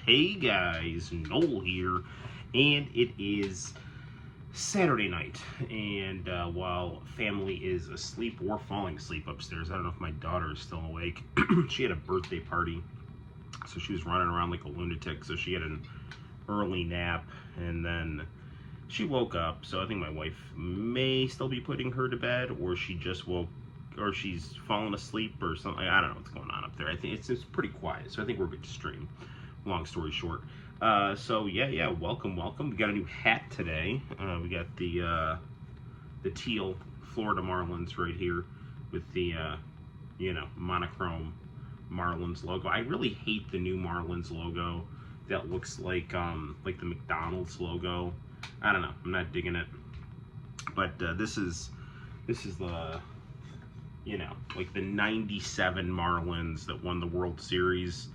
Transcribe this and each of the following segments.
Hey guys, Noel here, and it is Saturday night, and while family is asleep or falling asleep upstairs, I don't know if my daughter is still awake. She had a birthday party, so she was running around like a lunatic, so she had an early nap, and then she woke up, so I think my wife may still be putting her to bed, or she just woke, or she's fallen asleep or something. I don't know what's going on up there. I think it's pretty quiet, so I think we're good to stream. Long story short. So yeah, welcome. We got a new hat today. We got the teal Florida Marlins right here with the monochrome Marlins logo. I really hate the new Marlins logo that looks like the McDonald's logo. I don't know. I'm not digging it. But this is the like the '97 Marlins that won the World Series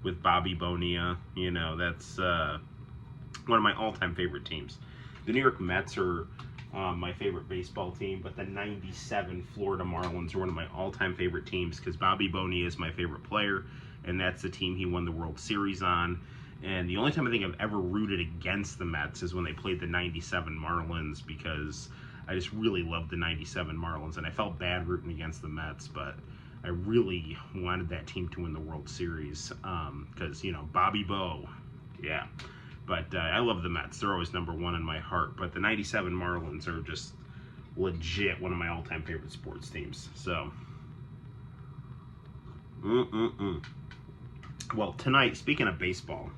with Bobby Bonilla. That's one of my all-time favorite teams. The New York Mets are my favorite baseball team, but the '97 Florida Marlins are one of my all-time favorite teams because Bobby Bonilla is my favorite player, and that's the team he won the World Series on. And the only time I think I've ever rooted against the Mets is when they played the '97 Marlins, because I just really loved the '97 Marlins, and I felt bad rooting against the Mets, but I really wanted that team to win the World Series because, Bobby Bo, yeah. But I love the Mets. They're always number one in my heart, but the '97 Marlins are just legit one of my all-time favorite sports teams. So, Well, tonight, speaking of baseball,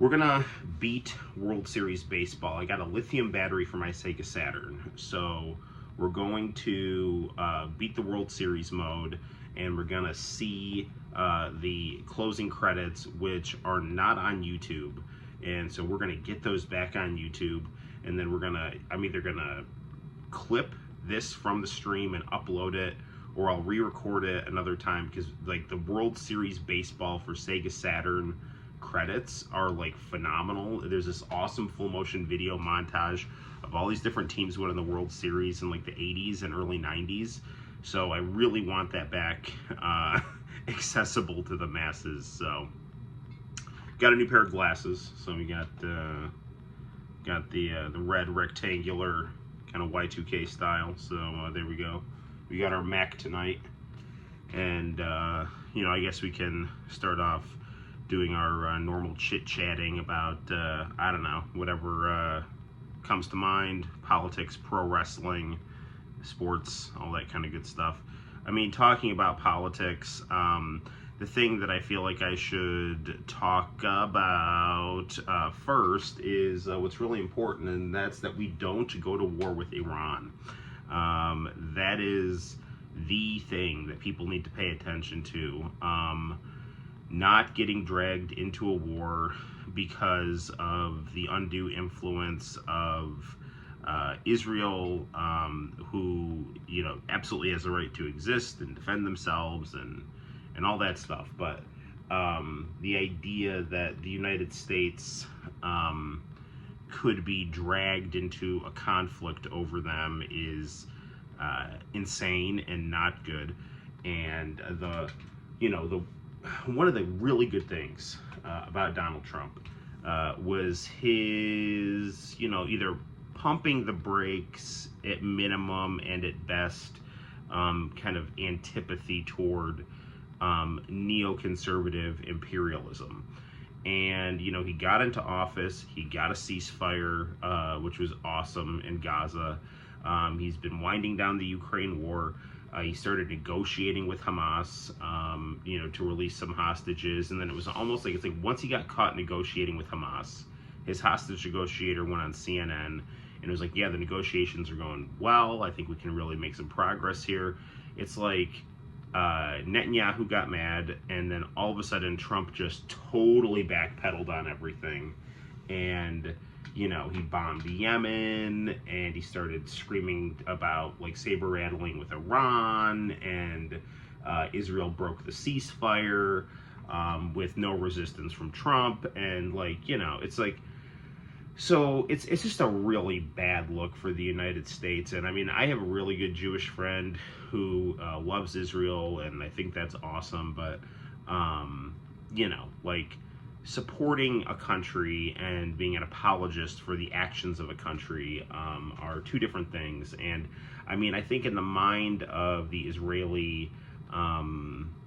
we're gonna beat World Series baseball. I got a lithium battery for my Sega Saturn, so we're going to beat the World Series mode, and we're gonna see the closing credits, which are not on YouTube, and so we're gonna get those back on YouTube, and then I'm either gonna clip this from the stream and upload it, or I'll re-record it another time, because like the World Series baseball for Sega Saturn credits are like phenomenal. There's this awesome full motion video montage of all these different teams winning the World Series in like the 80s and early 90s. So I really want that back accessible to the masses. So got a new pair of glasses. So we got the red rectangular kind of Y2K style. So there we go. We got our Mac tonight, and I guess we can start off doing our normal chit-chatting about I don't know, whatever comes to mind: politics, pro wrestling, sports, all that kind of good stuff. I mean, talking about politics, the thing that I feel like I should talk about first is what's really important, and that's that we don't go to war with Iran. That is the thing that people need to pay attention to. Not getting dragged into a war because of the undue influence of Israel, who absolutely has the right to exist and defend themselves and all that stuff. But the idea that the United States could be dragged into a conflict over them is insane and not good. And one of the really good things about Donald Trump was his either pumping the brakes at minimum and at best kind of antipathy toward neoconservative imperialism. And he got into office, he got a ceasefire, which was awesome, in Gaza. He's been winding down the Ukraine war. He started negotiating with Hamas, to release some hostages, and then it was almost like, it's like once he got caught negotiating with Hamas, his hostage negotiator went on CNN, and it was like, yeah, the negotiations are going well, I think we can really make some progress here. It's like Netanyahu got mad, and then all of a sudden Trump just totally backpedaled on everything, and he bombed Yemen, and he started screaming about like saber rattling with Iran, and Israel broke the ceasefire with no resistance from Trump, and it's like, so it's just a really bad look for the United States. And I mean, I have a really good Jewish friend who loves Israel, and I think that's awesome, but You know, like, supporting a country and being an apologist for the actions of a country are two different things. And I mean, I think in the mind of the Israeli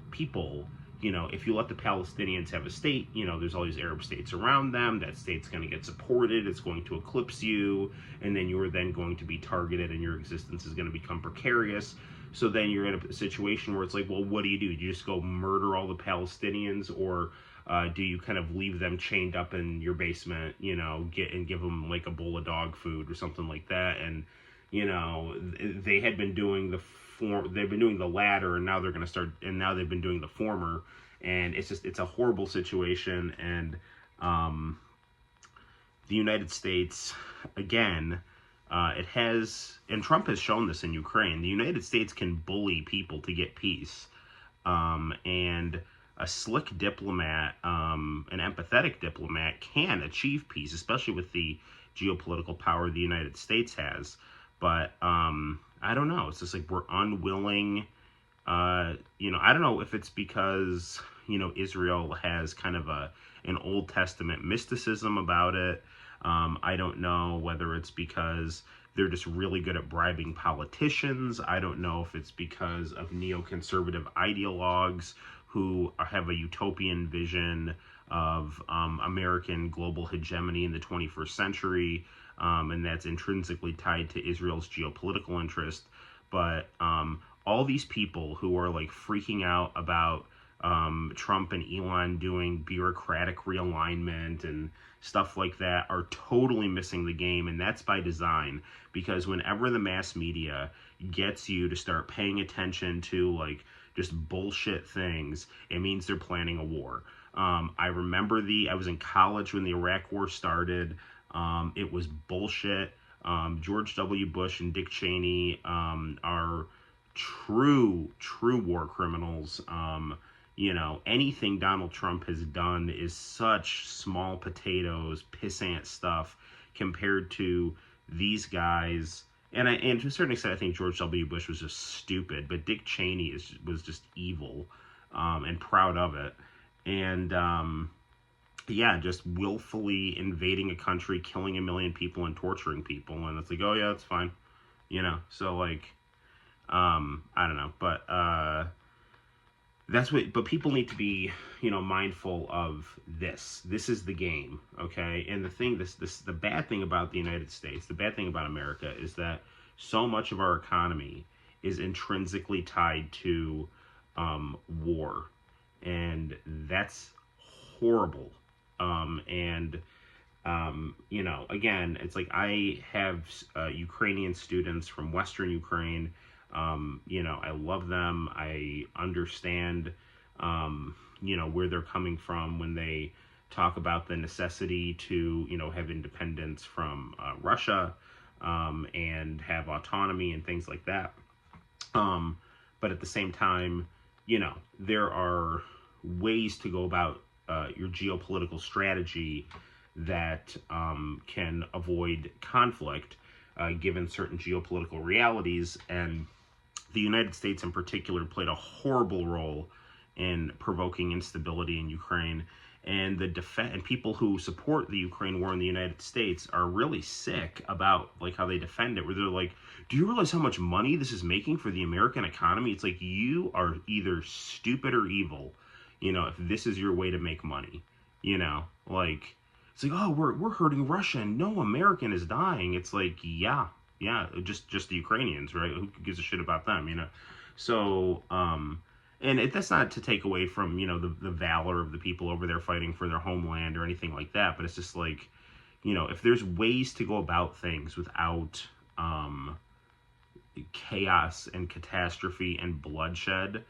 people, you know, if you let the Palestinians have a state, you know, there's all these Arab states around them. That state's going to get supported. It's going to eclipse you. And then you are then going to be targeted and your existence is going to become precarious. So then you're in a situation where it's like, well, what do? Do you just go murder all the Palestinians, or do you kind of leave them chained up in your basement, you know, give them like a bowl of dog food or something like that? And, you know, they had been doing they've been doing the latter, and now they're going to start, and now they've been doing the former, and it's a horrible situation. And the United States, again, it has, and Trump has shown this in Ukraine, the United States can bully people to get peace. And a slick diplomat, an empathetic diplomat, can achieve peace, especially with the geopolitical power the United States has. But I don't know. It's just like we're unwilling. You know, I don't know if it's because, you know, Israel has kind of an Old Testament mysticism about it. I don't know whether it's because they're just really good at bribing politicians. I don't know if it's because of neoconservative ideologues who have a utopian vision of American global hegemony in the 21st century, and that's intrinsically tied to Israel's geopolitical interest. But all these people who are like freaking out about Trump and Elon doing bureaucratic realignment and stuff like that are totally missing the game, and that's by design, because whenever the mass media gets you to start paying attention to like just bullshit things, it means they're planning a war. I remember I was in college when the Iraq War started. It was bullshit. George W. Bush and Dick Cheney are true war criminals. You know, anything Donald Trump has done is such small potatoes, pissant stuff compared to these guys. And to a certain extent, I think George W. Bush was just stupid, but Dick Cheney was just evil, and proud of it. And yeah, just willfully invading a country, killing 1 million people, and torturing people. And it's like, oh yeah, that's fine, you know. So like, I don't know, but that's what. But people need to be, you know, mindful of this. This is the game, okay? And the bad thing about the United States, the bad thing about America, is that so much of our economy is intrinsically tied to war, and that's horrible. You know, again, it's like I have Ukrainian students from Western Ukraine. You know, I love them. I understand, you know, where they're coming from when they talk about the necessity to, you know, have independence from Russia, and have autonomy and things like that. But at the same time, you know, there are ways to go about your geopolitical strategy that can avoid conflict, given certain geopolitical realities. And the United States in particular played a horrible role in provoking instability in Ukraine. And and people who support the Ukraine war in the United States are really sick about like how they defend it, where they're like, do you realize how much money this is making for the American economy? It's like, you are either stupid or evil, you know, if this is your way to make money. You know, like, it's like, oh, we're hurting Russia and no American is dying. It's like, yeah, just the Ukrainians, right? Who gives a shit about them, you know? So, and that's not to take away from, you know, the valor of the people over there fighting for their homeland or anything like that, but it's just like, you know, if there's ways to go about things without chaos and catastrophe and bloodshed,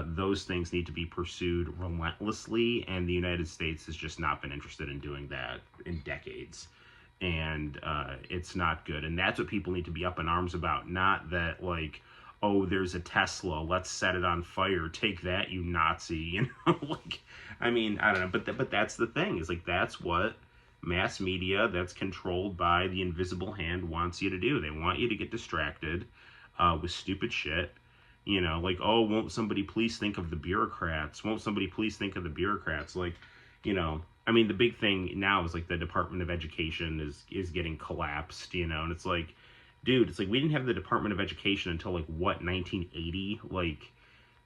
those things need to be pursued relentlessly, and the United States has just not been interested in doing that in decades. And it's not good. And that's what people need to be up in arms about, not that, like, oh, there's a Tesla, let's set it on fire, take that, you Nazi, you know? Like, I mean, I don't know, but that's the thing, is like, that's what mass media that's controlled by the invisible hand wants you to do. They want you to get distracted with stupid shit, You know, like, oh, won't somebody please think of the bureaucrats? Won't somebody please think of the bureaucrats? Like, you know, I mean, the big thing now is like the Department of Education is getting collapsed, you know, and it's like, dude, it's like we didn't have the Department of Education until like what, 1980? Like,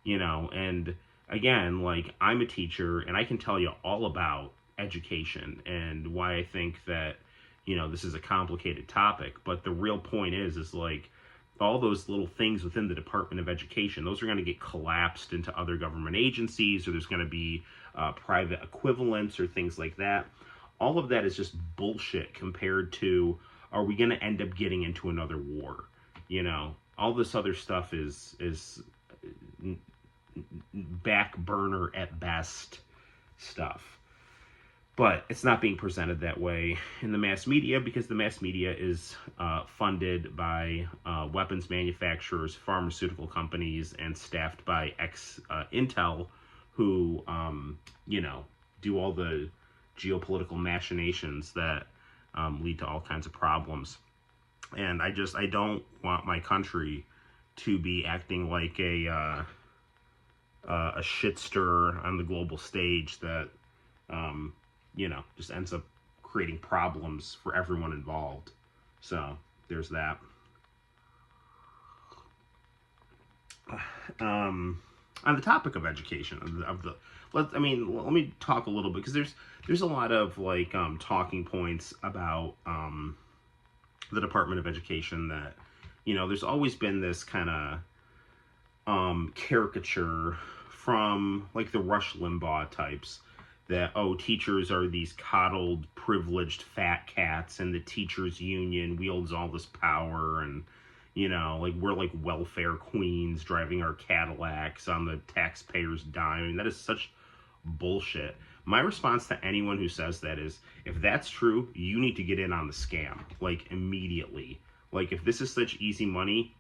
you know, and again, like, I'm a teacher and I can tell you all about education and why I think that, you know, this is a complicated topic, but the real point is like all those little things within the Department of Education, those are going to get collapsed into other government agencies, or there's going to be private equivalents or things like that. All of that is just bullshit compared to, are we going to end up getting into another war? You know, all this other stuff is back burner at best stuff. But it's not being presented that way in the mass media, because the mass media is funded by weapons manufacturers, pharmaceutical companies, and staffed by ex-Intel who, you know, do all the geopolitical machinations that lead to all kinds of problems. And I don't want my country to be acting like a shit stirrer on the global stage that, you know, just ends up creating problems for everyone involved. So there's that. On the topic of education, let me talk a little bit, because there's a lot of like talking points about the Department of Education that, you know, there's always been this kind of caricature from like the Rush Limbaugh types that, oh, teachers are these coddled, privileged fat cats, and the teachers union wields all this power, and, you know, like, we're like welfare queens driving our Cadillacs on the taxpayers' dime. I mean, that is such bullshit. My response to anyone who says that is, if that's true, you need to get in on the scam, like, immediately. Like, if this is such easy money,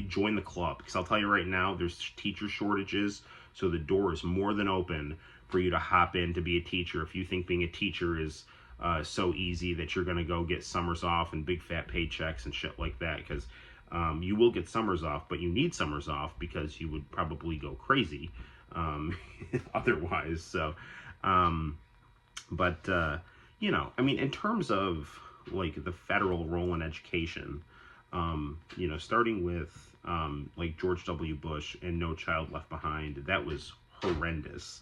join the club, because I'll tell you right now, there's teacher shortages, so the door is more than open for you to hop in to be a teacher. If you think being a teacher is so easy that you're going to go get summers off and big fat paychecks and shit like that, because you will get summers off, but you need summers off because you would probably go crazy otherwise. So, you know, I mean, in terms of like the federal role in education, you know, starting with like George W. Bush and No Child Left Behind, that was horrendous.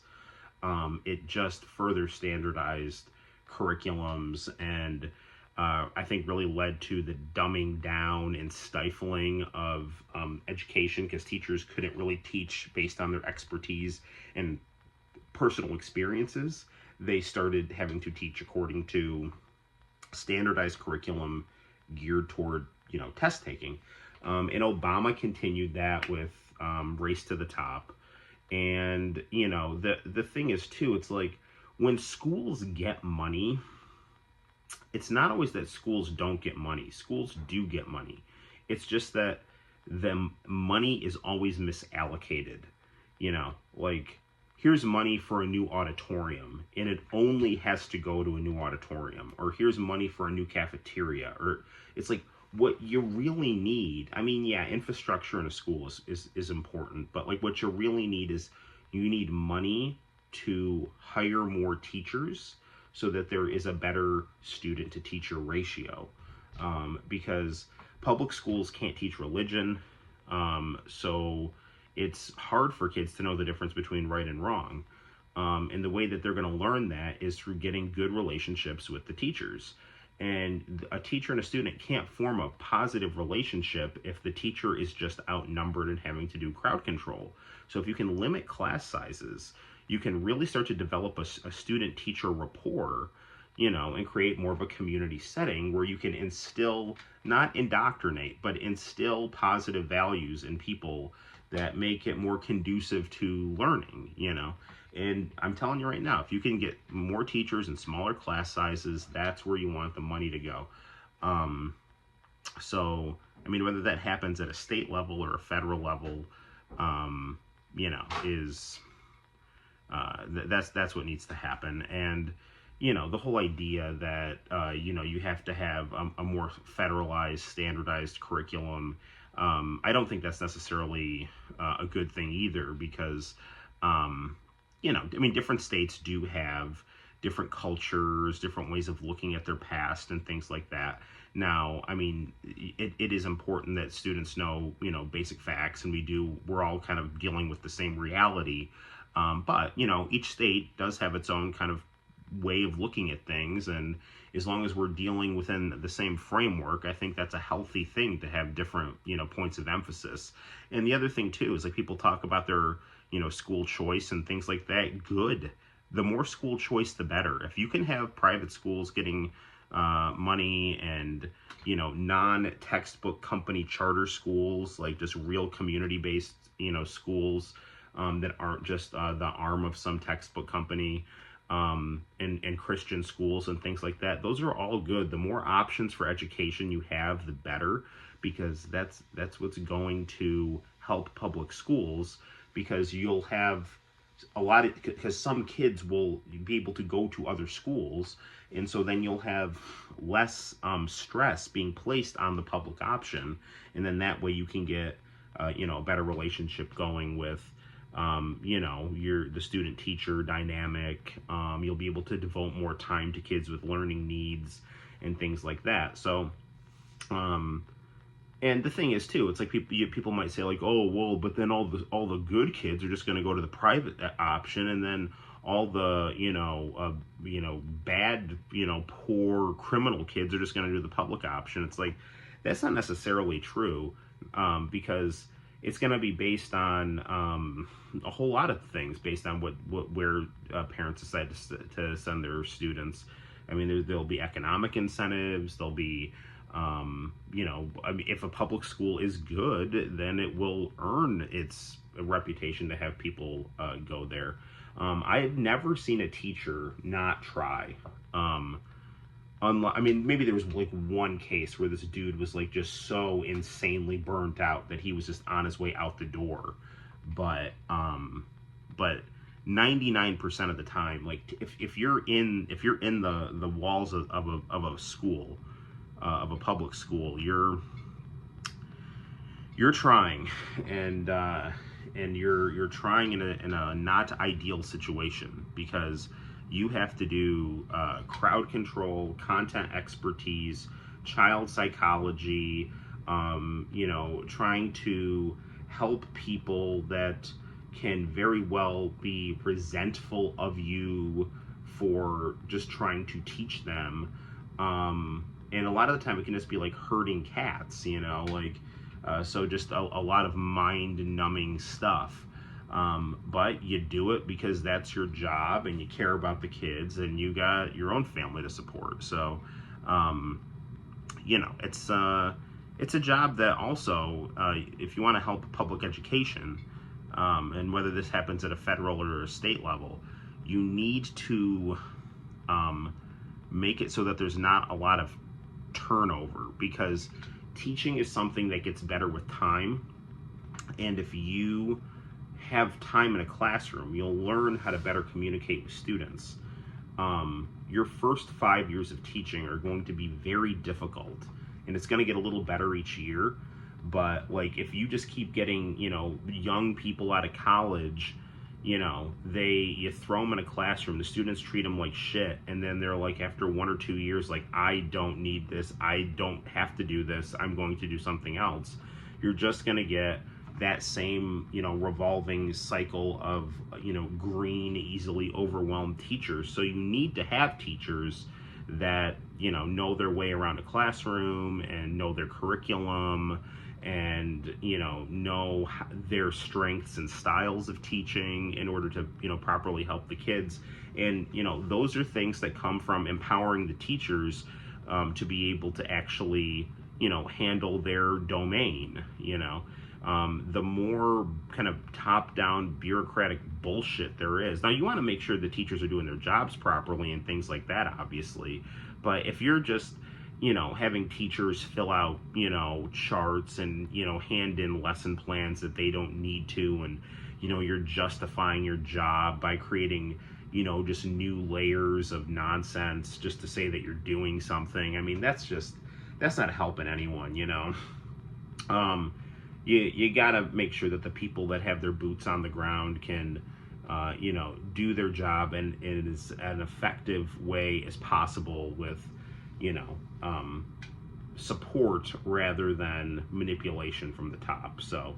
It just further standardized curriculums, and I think really led to the dumbing down and stifling of education, because teachers couldn't really teach based on their expertise and personal experiences. They started having to teach according to standardized curriculum geared toward, you know, test taking. And Obama continued that with Race to the Top. And, you know, the thing is, too, it's like when schools get money, it's not always that schools don't get money. Schools do get money. It's just that the money is always misallocated. You know, like, here's money for a new auditorium, and it only has to go to a new auditorium. Or here's money for a new cafeteria. Or it's like, what you really need, I mean, yeah, infrastructure in a school is important, but like what you really need is, you need money to hire more teachers so that there is a better student to teacher ratio. Because public schools can't teach religion, so it's hard for kids to know the difference between right and wrong. And the way that they're going to learn that is through getting good relationships with the teachers. And a teacher and a student can't form a positive relationship if the teacher is just outnumbered and having to do crowd control. So if you can limit class sizes, you can really start to develop a student-teacher rapport, you know, and create more of a community setting where you can instill, not indoctrinate, but instill positive values in people that make it more conducive to learning, you know. And I'm telling you right now, if you can get more teachers and smaller class sizes, that's where you want the money to go. So, I mean, whether that happens at a state level or a federal level, you know, is that's what needs to happen. And, you know, the whole idea that, you know, you have to have a more federalized, standardized curriculum, I don't think that's necessarily a good thing either, because I mean, different states do have different cultures, different ways of looking at their past and things like that. Now, I mean, it is important that students know, basic facts, and we're all kind of dealing with the same reality. But, each state does have its own kind of way of looking at things, and as long as we're dealing within the same framework, I think that's a healthy thing to have different, points of emphasis. And the other thing too is, like, people talk about their, school choice and things like that. Good. The more school choice, the better. If you can have private schools getting money, and non-textbook company charter schools, like just real community-based schools that aren't just the arm of some textbook company, and Christian schools and things like that. Those are all good. The more options for education you have, the better, because that's what's going to help public schools, because you'll have because some kids will be able to go to other schools, and so then you'll have less stress being placed on the public option, and then that way you can get a better relationship going with the student teacher dynamic. You'll be able to devote more time to kids with learning needs and things like that. So and the thing is too, it's like people might say, like, oh well, but then all the good kids are just going to go to the private option, and then all the bad, poor criminal kids are just going to do the public option. It's like, that's not necessarily true, because it's going to be based on a whole lot of things, based on where parents decide to send their students. I mean, there'll be economic incentives. There'll be, I mean, if a public school is good, then it will earn its reputation to have people go there. I've never seen a teacher not try. I mean, maybe there was like one case where this dude was like just so insanely burnt out that he was just on his way out the door. But 99% of the time, like if you're in the walls of a school, of a public school, you're trying, and you're trying in a not ideal situation, because you have to do crowd control, content expertise, child psychology, trying to help people that can very well be resentful of you for just trying to teach them. And a lot of the time it can just be like herding cats, so just a lot of mind-numbing stuff. But you do it because that's your job, and you care about the kids, and you got your own family to support. So, it's a job that also, if you want to help public education, and whether this happens at a federal or a state level, you need to make it so that there's not a lot of turnover, because teaching is something that gets better with time. And if you have time in a classroom, you'll learn how to better communicate with students. Your first 5 years of teaching are going to be very difficult, and it's going to get a little better each year. But like, if you just keep getting, young people out of college, you throw them in a classroom, the students treat them like shit, and then they're like, after 1 or 2 years, like, I don't need this, I don't have to do this, I'm going to do something else. You're just going to get that same, revolving cycle of, green, easily overwhelmed teachers. So you need to have teachers that, know their way around a classroom, and know their curriculum, and know their strengths and styles of teaching in order to properly help the kids. And those are things that come from empowering the teachers to be able to actually handle their domain. The more kind of top-down bureaucratic bullshit there is. Now, you want to make sure the teachers are doing their jobs properly and things like that, obviously. But if you're just having teachers fill out, charts and, hand in lesson plans that they don't need to, and, you're justifying your job by creating, just new layers of nonsense just to say that you're doing something. I mean, that's not helping anyone, you got to make sure that the people that have their boots on the ground can, do their job and in as an effective way as possible with, you know, support rather than manipulation from the top. So,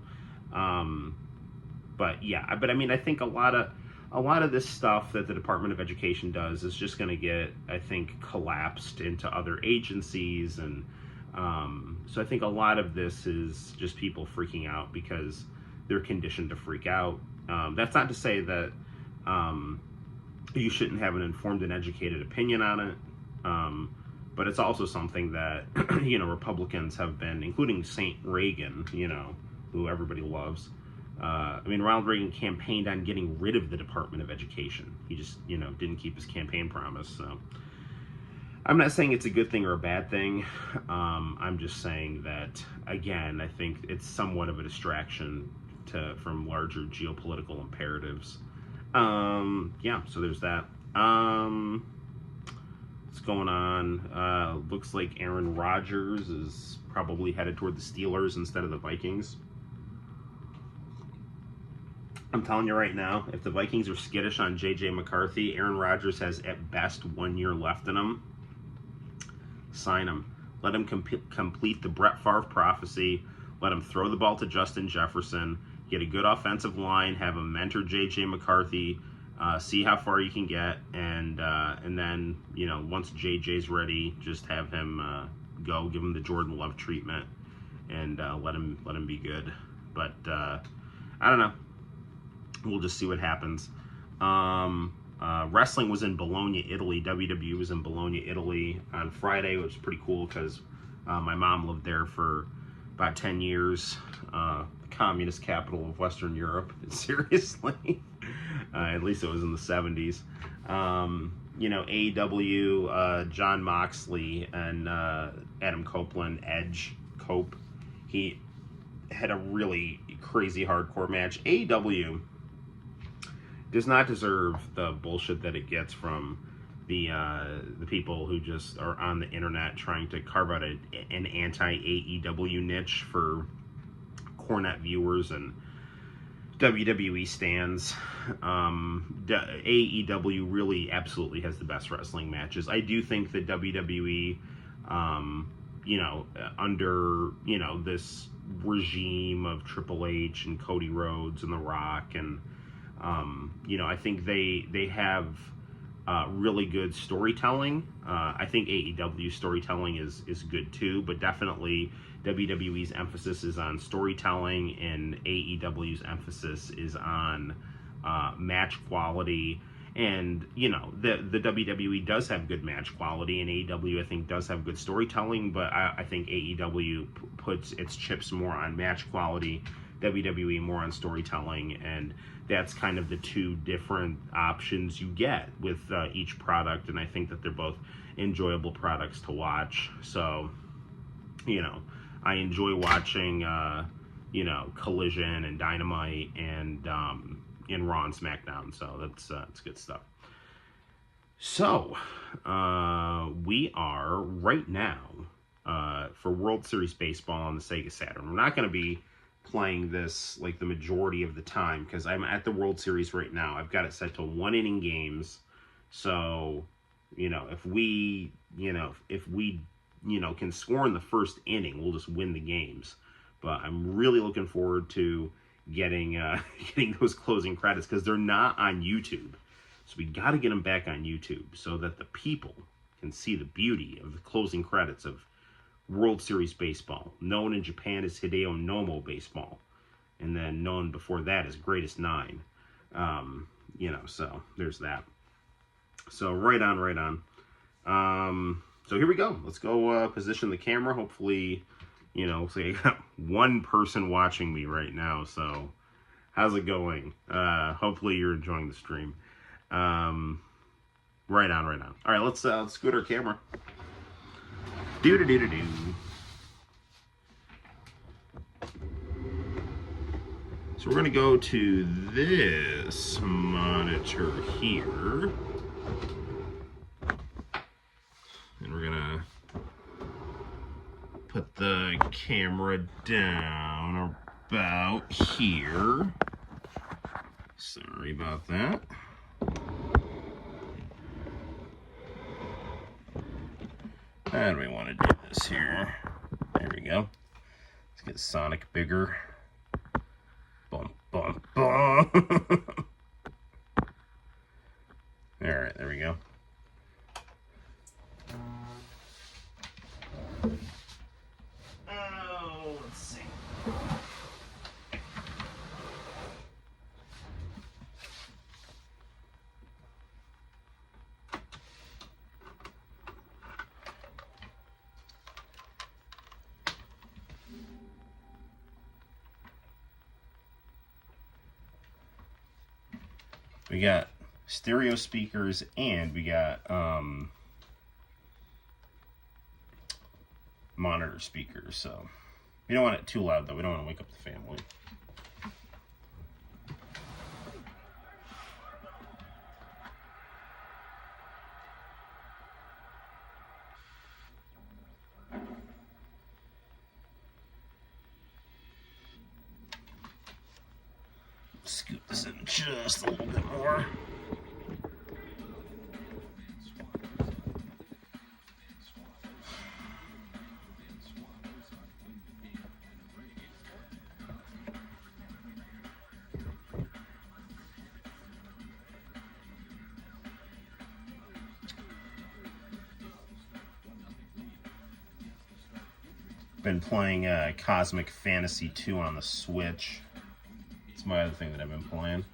but yeah, but I mean, I think a lot of this stuff that the Department of Education does is just going to get, I think, collapsed into other agencies, and so I think a lot of this is just people freaking out because they're conditioned to freak out. That's not to say that you shouldn't have an informed and educated opinion on it, but it's also something that Republicans have been, including Saint Reagan, who everybody loves. Ronald Reagan campaigned on getting rid of the Department of Education. He just, didn't keep his campaign promise. So I'm not saying it's a good thing or a bad thing. I'm just saying that, again, I think it's somewhat of a distraction from larger geopolitical imperatives. Yeah, so there's that. What's going on? Looks like Aaron Rodgers is probably headed toward the Steelers instead of the Vikings. I'm telling you right now, if the Vikings are skittish on J.J. McCarthy, Aaron Rodgers has at best 1 year left in him. Sign him. Let him complete the Brett Favre prophecy. Let him throw the ball to Justin Jefferson. Get a good offensive line. Have him mentor J.J. McCarthy. See how far you can get. And then, once J.J.'s ready, just have him go. Give him the Jordan Love treatment. And let him be good. But I don't know. We'll just see what happens. Wrestling was in Bologna, Italy. WWE was in Bologna, Italy on Friday, which was pretty cool because my mom lived there for about 10 years. The communist capital of Western Europe. Seriously. At least it was in the 70s. AEW, John Moxley and Adam Copeland, Edge, Cope. He had a really crazy hardcore match. AEW does not deserve the bullshit that it gets from the people who just are on the internet trying to carve out an anti-AEW niche for Cornet viewers and WWE stans. AEW really absolutely has the best wrestling matches. I do think that WWE, under, this regime of Triple H and Cody Rhodes and The Rock and I think they have really good storytelling. I think AEW storytelling is good too, but definitely WWE's emphasis is on storytelling and AEW's emphasis is on match quality. And the WWE does have good match quality, and AEW I think does have good storytelling, but I think AEW puts its chips more on match quality, WWE more on storytelling, and that's kind of the two different options you get with each product, and I think that they're both enjoyable products to watch. So, I enjoy watching, Collision and Dynamite and Raw and SmackDown, so that's good stuff. So, we are right now for World Series Baseball on the Sega Saturn. We're not going to be playing this like the majority of the time because I'm at the World Series right now. I've got it set to 1 inning games. So, if we can score in the first inning, we'll just win the games. But I'm really looking forward to getting those closing credits because they're not on YouTube. So we got to get them back on YouTube so that the people can see the beauty of the closing credits of World Series Baseball, known in Japan as Hideo Nomo Baseball, and then known before that as Greatest Nine. So there's that. So right on. So here we go. Let's go position the camera. Hopefully, looks like I got one person watching me right now. So how's it going? Hopefully you're enjoying the stream. Right on. All right, let's scoot our camera. Do. So we're going to go to this monitor here. And we're going to put the camera down about here. Sorry about that. How do we want to do this here? There we go. Let's get Sonic bigger. Bum, bum, bum. Alright, there we go. Oh, let's see. We got stereo speakers and we got monitor speakers, so we don't want it too loud though. We don't want to wake up the family. Scoot this in just a little bit more. Been playing Cosmic Fantasy 2 on the Switch. It's my other thing that I've been playing.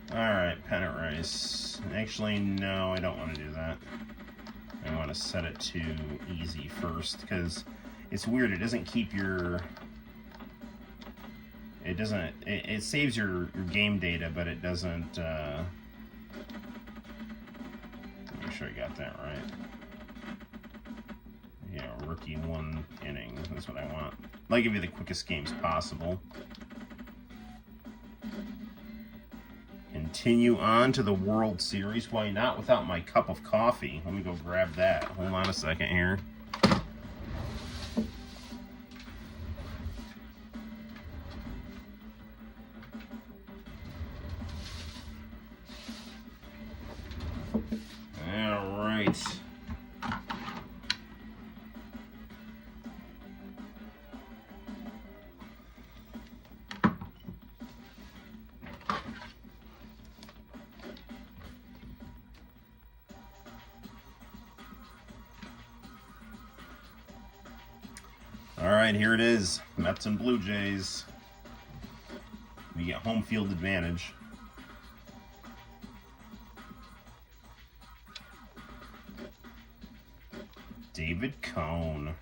Alright, pennant rice. Actually, no, I don't want to do that. I want to set it to easy first, because it's weird, it doesn't keep your... It saves your game data, but it doesn't... Make sure I got that right. Yeah, rookie 1 inning, that's what I want. I'd like to give you the quickest games possible. Continue on to the World Series. Why not without my cup of coffee? Let me go grab that. Hold on a second here. All right. All right, here it is. Mets and Blue Jays. We get home field advantage. David Cone.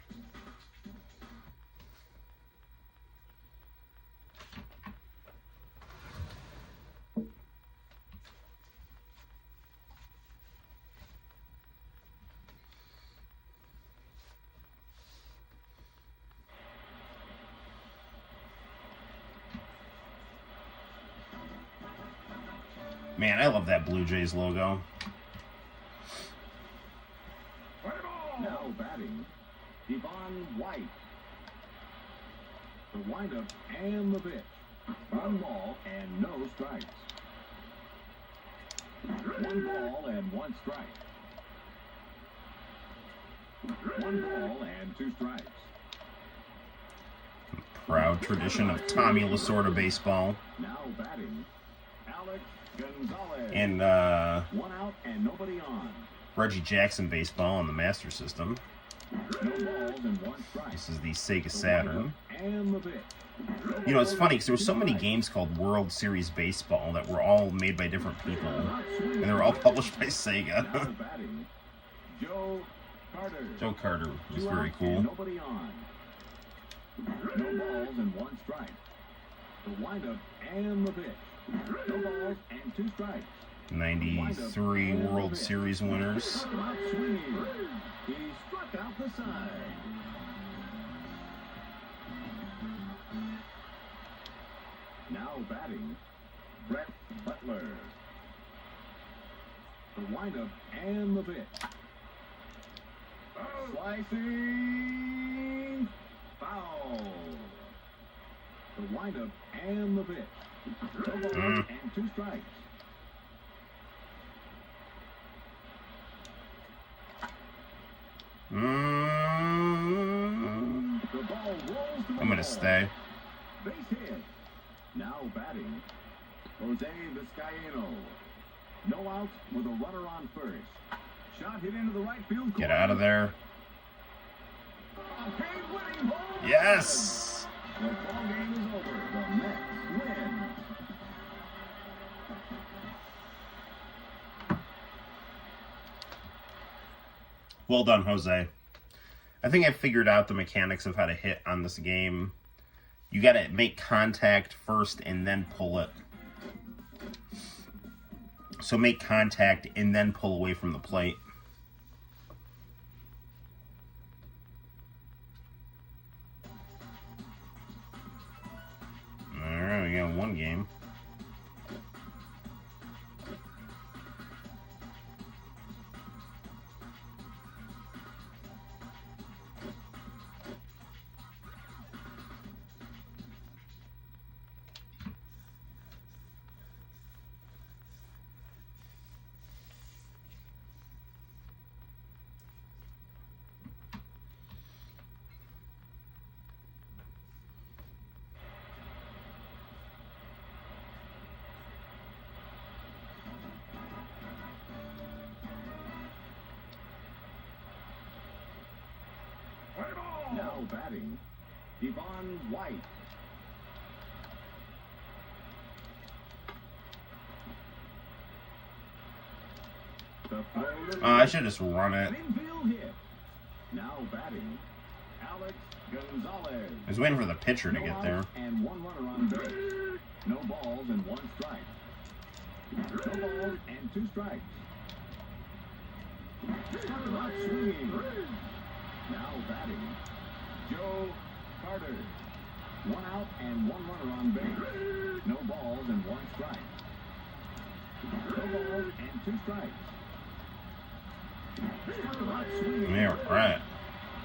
Man, I love that Blue Jays logo. Now batting, Devon White. The windup and the pitch. 1 ball and no strikes. 1 ball and 1 strike. 1 ball and 2 strikes. Proud tradition of Tommy Lasorda baseball. Now batting, Alex Gonzalez. And 1 out and nobody on. Reggie Jackson baseball on the Master System. No balls and 1 strike. This is the Sega Saturn. And the pitch. You know, it's funny because there were so many games called World Series Baseball that were all made by different people, and they were all published by Sega. Now batting, Joe Carter. Joe Carter was very cool. Nobody on. No balls and 1 strike. The windup and the pitch. No balls and 2 strikes. '93 World Series winners. He struck out the side. Now batting, Brett Butler. The windup and the pitch. Slicing foul. The windup and the pitch. No balls and 2 strikes. The ball rolls to the I'm gonna stay. Base hit. Now batting, Jose Vizcaíno. No outs with a runner on first. Shot hit into the right field corner. Get out of there. A game-winning home run. Yes! The ball game is over. The Mets win. Well done, Jose. I think I figured out the mechanics of how to hit on this game. You gotta make contact first and then pull it. So make contact and then pull away from the plate. Alright, we got one game. Now batting, Devon White. The throw to I should just run it. an infield hit. Now batting, Alex Gonzalez. I was waiting for the pitcher to No get outs there. and 1 runner on base. No balls and 1 strike. No balls and 2 strikes. Started out swinging. Now batting, Joe Carter. 1 out and 1 runner on base. No balls and 1 strike. No balls and 2 strikes. Started out swinging. Yeah, right.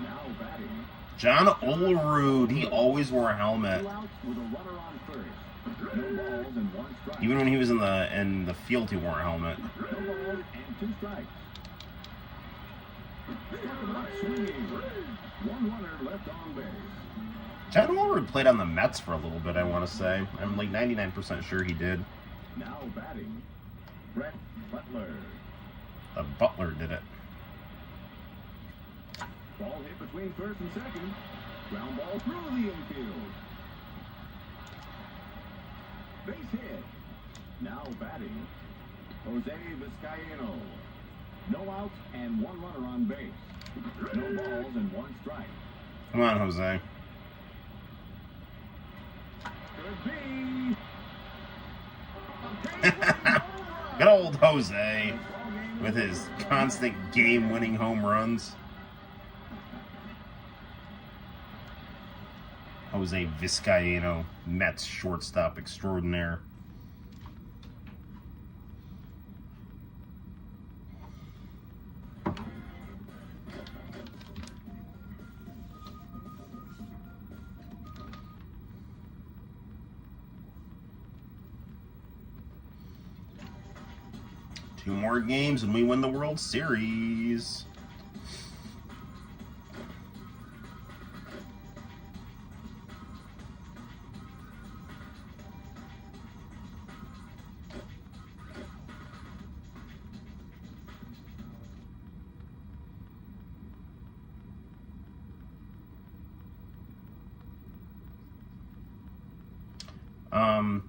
Now batting, John Olerud, he always wore a helmet. 2 outs with a runner on first. No balls and 1 strike. Even when he was in the field, he wore a helmet. No balls and 2 strikes. Started out swinging. 1 runner left on base. John Olerud played on the Mets for a little bit, I want to say. I'm like 99% sure he did. Now batting, Brett Butler. The Butler did it. Ball hit between first and second. Ground ball through the infield. Base hit. Now batting, Jose Vizcaíno. No outs and 1 runner on base. No balls and 1 strike. Come on, Jose. Could be. A game-winning home run. Good old Jose Ball game with is his over. constant game-winning home runs. Jose Vizcaíno, Mets shortstop extraordinaire. Two more games and we win the World Series.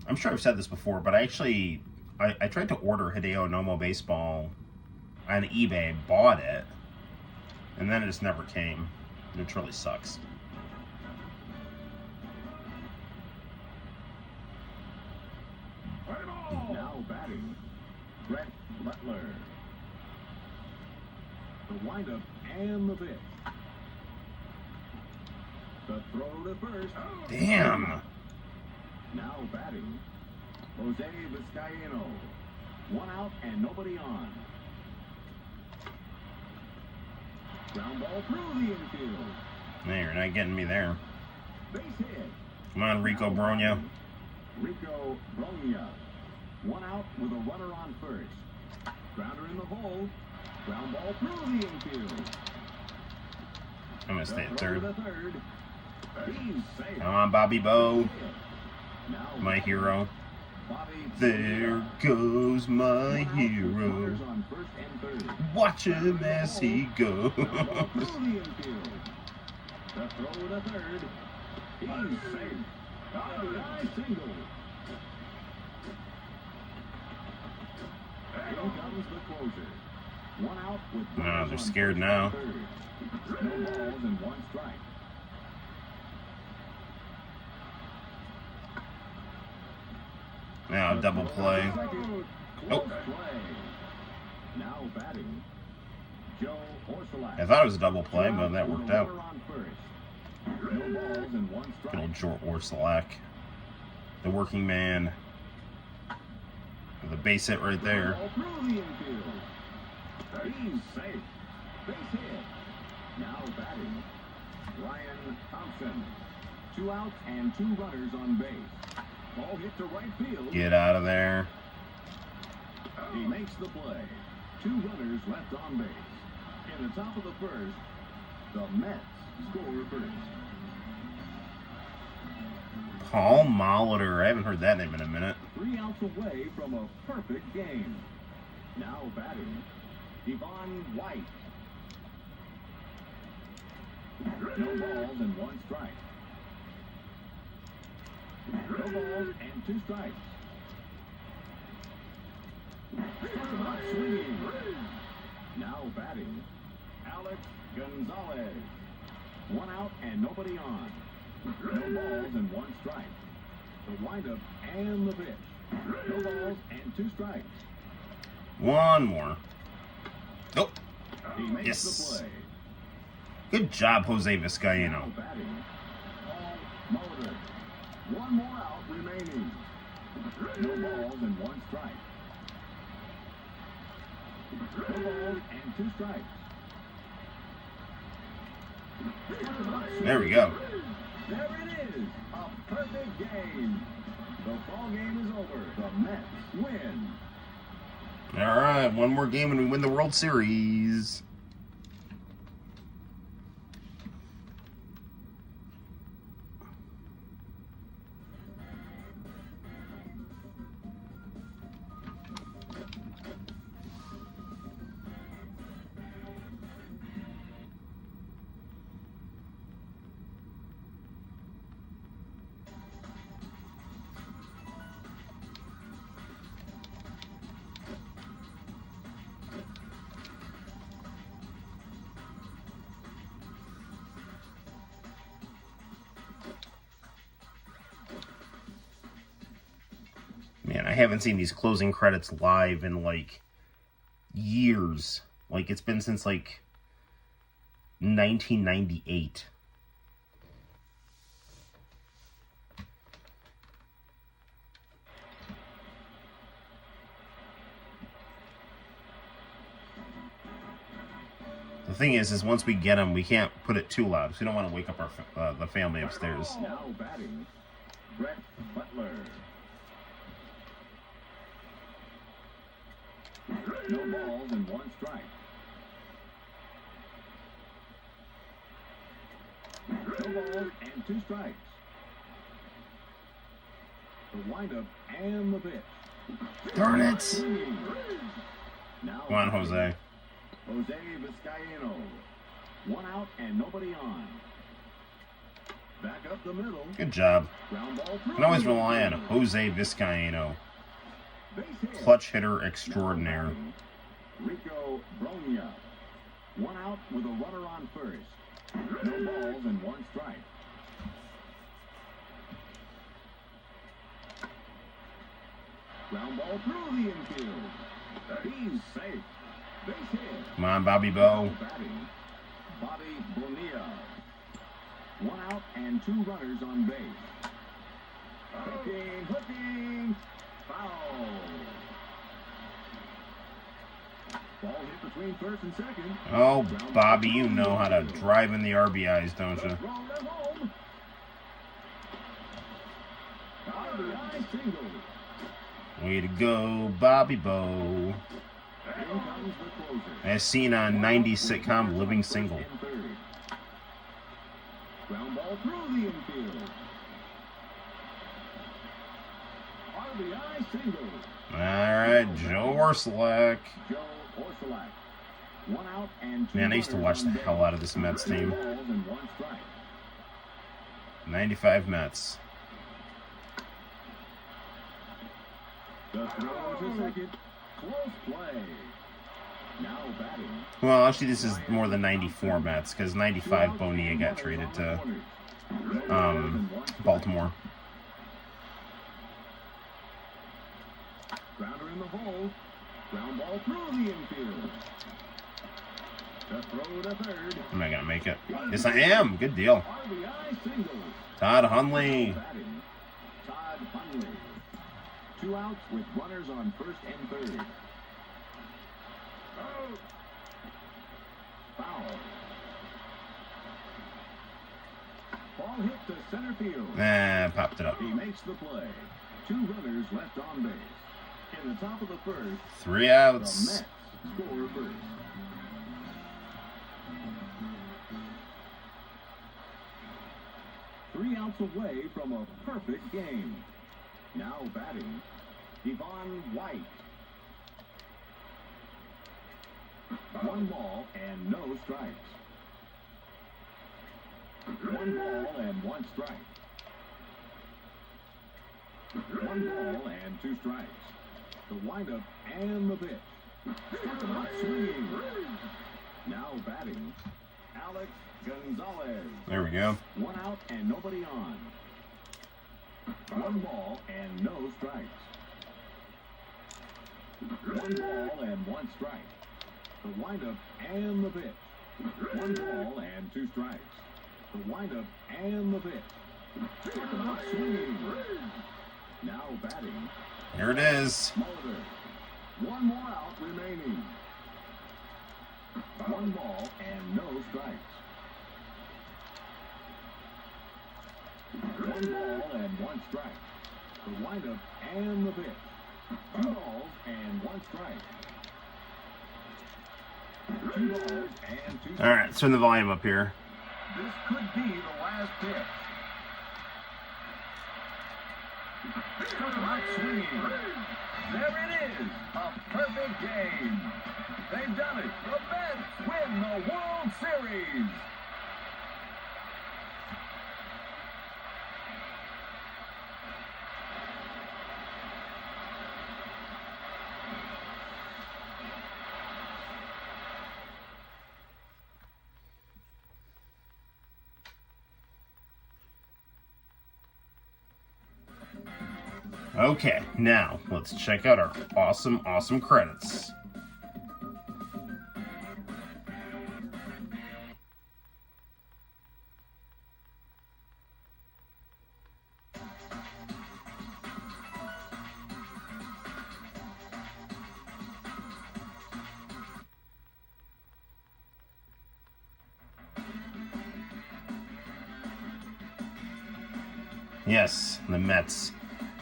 I'm sure I've said this before, but I tried to order Hideo Nomo Baseball on eBay, bought it, and then it just never came. It truly sucks. Now batting, Brett Butler. The windup and the pitch. The throw to first. Damn. Now batting, Jose Vizcaíno. One out and nobody on. Ground ball through the infield. Man, you're not getting me there. Base hit. Come on, Rico Bronya. Rico Bronya. One out with a runner on first. Grounder in the hole. Ground ball through the infield. I'm gonna stay at The throw third. to third. He's safe. Come on, Bobby Bo, Now my hero. Bobby There goes my hero. runners on first and third. Watch him as he goes. Ground ball through the infield. The throw to third. He's safe. RBI single. In comes the closer. One out with No, runners they're on scared first now. and third. No balls and one strike. Now double play. Close Oh. play. Now batting, Joe Orsolak. I thought it was a double play, but that worked out. Runner on first. No balls and one Good strike. old Joe Orsolak, the working man. With a base hit right there. Ball through the infield. He's safe. Base hit. Now batting, Ryan Thompson. Two outs and two runners on base. Ball hit to right field. Get out of there. He makes the play. Two runners left on base. In the top of the first, the Mets score first. Paul Molitor. I haven't heard that name in a minute. 3 outs away from a perfect game. Now batting, Devon White. No balls and one strike. No balls and two strikes. Struck him out swinging. Now batting, Alex Gonzalez. One out and nobody on. No balls and one strike. The windup and the pitch. No balls and two strikes. One more. Oh, He makes Yes. the play. good job, Jose Now Vizcaíno. batting, Paul Molitor. One more out remaining. No balls and one strike. No balls and two strikes. Struck him out There we go. There it is, a perfect game. The ball game is over. The Mets win. All right, one more game and we win the World Series. Man, I haven't seen these closing credits live in like years. Like it's been since like 1998. The thing is once we get them, we can't put it too loud because we don't want to wake up our the family upstairs. Now batting, Brett Butler. No balls and one strike. No balls and two strikes. The windup and the pitch. Darn it! Now Come on, Jose. Jose Vizcaíno. One out and nobody on. Back up the middle. Good job. Ground ball through. Can always rely on Jose Vizcaíno. Base hit. Clutch hitter extraordinaire. Rico Bronya. One out with a runner on first. No balls and one strike. Ground ball through the infield. He's safe. Base hit. Come on, Bobby Bo. Batting, Bobby Bonilla. 1 out and 2 runners on base. Hooking, foul. Ball hit between first and second. Oh, Bobby, you know how to drive in the RBIs, don't you? RBI single. Way to go, Bobby Bo. In comes the closer. As seen on 90s sitcom Living Single. Ground ball through the infield. RBI single. All right, Joe Orsolak. Joe Orsolak. 1 out and 2 Man, I used to watch the runners on hell base. out of this Mets 2 team. balls and 1 strike. 95 Mets. The throw to second. Close play. Now batting. Well, actually, this is more than 94 Mets, because 95 Bonilla got traded to Baltimore. Grounder in the hole. Ground ball through the infield. The throw to third. Am I going to make it? Yes, I am. Good deal. RBI single. Todd Hundley. Batting, Todd Hundley. 2 outs with runners on first and third. Foul. Ball hit to center field. Popped it up. He makes the play. 2 runners left on base. In the top of the first, 3 the outs. Mets score first. Three outs away from a perfect game. Now batting, Devon White. 1 ball and no strikes. 1 ball and 1 strike. 1 ball and 2 strikes. The windup and the pitch. Struck him out swinging. Now batting, Alex Gonzalez. There we go. 1 out and nobody on. 1 ball and no strikes. 1 ball and 1 strike. The windup and the pitch. 1 ball and 2 strikes. The windup and the pitch. Struck him out swinging. Now batting, Here it is. Mulder. 1 more out remaining. 1 ball and no strikes. 1 ball and 1 strike. The windup and the pitch. 2 balls and 1 strike. 2 balls and 2 All right, let's turn the volume up here. This could be the last pitch. Struck him out swinging. There it is. A perfect game. They've done it. The Mets win the World Series. Okay, now let's check out our awesome credits. Yes, the Mets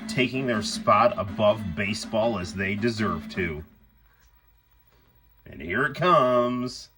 taking their spot above baseball as they deserve to. And here it comes.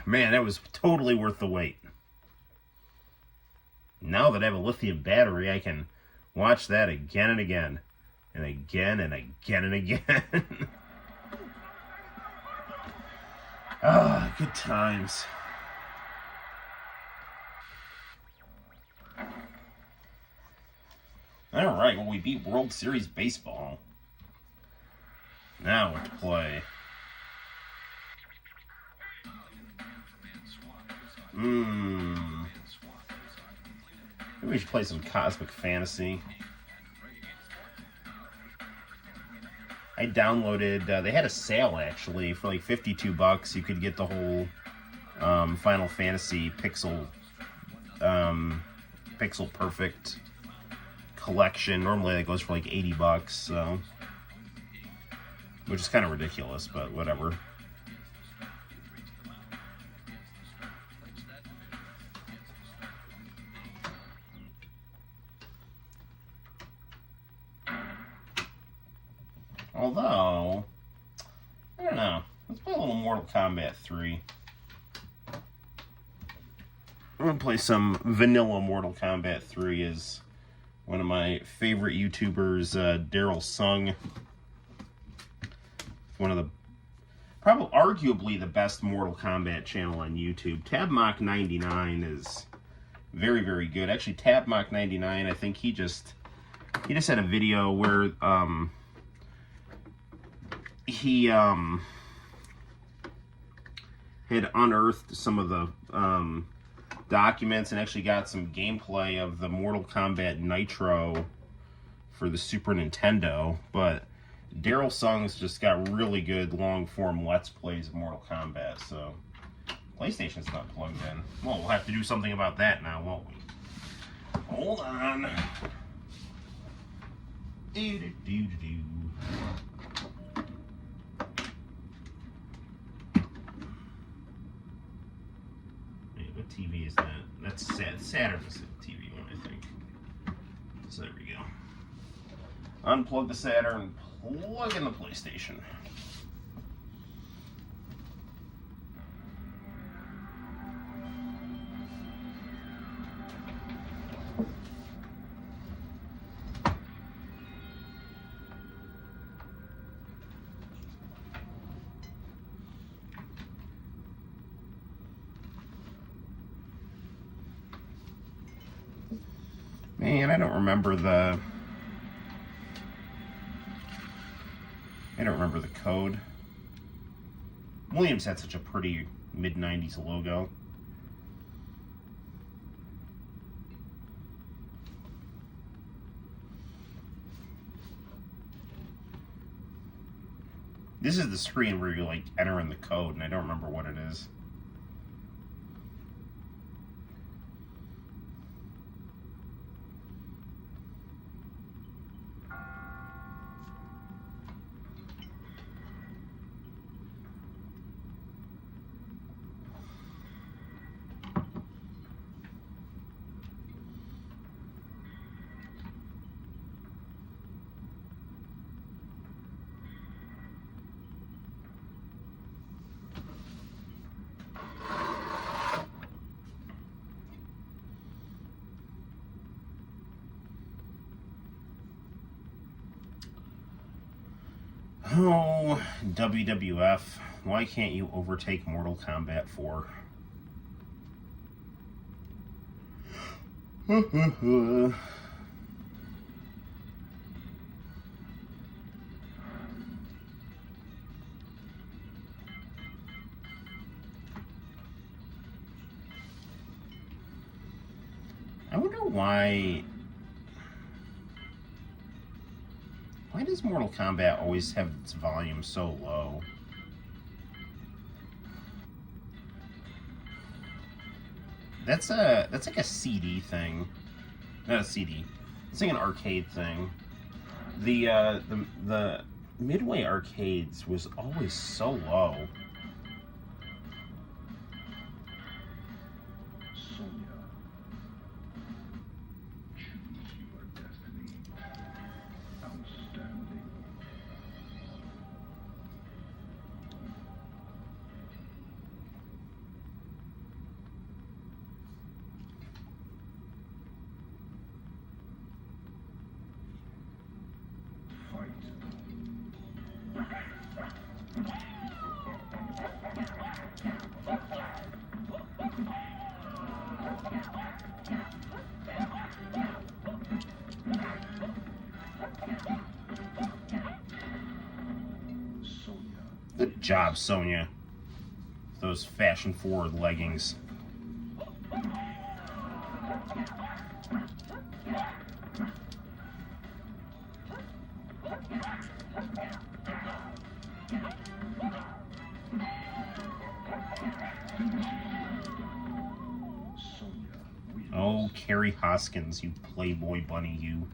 Man, that was totally worth the wait. Now that I have a lithium battery, I can watch that again and again. And again and again and again. Ah, good times. Alright, well, we beat World Series Baseball. Now what to play? Maybe we should play some Cosmic Fantasy. I downloaded, they had a sale actually for like $52. You could get the whole Final Fantasy Pixel Perfect collection. Normally that goes for like $80, so, which is kind of ridiculous, but whatever. Although, I don't know. Let's play a little Mortal Kombat 3. I'm going to play some vanilla Mortal Kombat 3 as one of my favorite YouTubers, Daryl Sung. One of the, probably arguably the best Mortal Kombat channel on YouTube. TabMock99 is very, very good. Actually, TabMock99, I think he just had a video where, he had unearthed some of the documents and actually got some gameplay of the Mortal Kombat Nitro for the Super Nintendo. But Daryl Sung's just got really good long-form Let's Plays of Mortal Kombat, so PlayStation's not plugged in. Well, we'll have to do something about that now, won't we? Hold on. Do-do-do-do-do. What TV is that? That's Saturn's TV one, I think. So there we go. Unplug the Saturn, plug in the PlayStation. Man, I don't remember the code. Williams had such a pretty mid-90s logo. This is the screen where you like enter in the code, and I don't remember what it is. Oh, WWF, why can't you overtake Mortal Kombat 4? I wonder why does Mortal Kombat always have its volume so low? That's like a CD thing. Not a CD. It's like an arcade thing. The Midway arcades was always so low. Good job, Sonya. Those fashion-forward leggings. Oh, Carrie Hoskins, you Playboy bunny, you.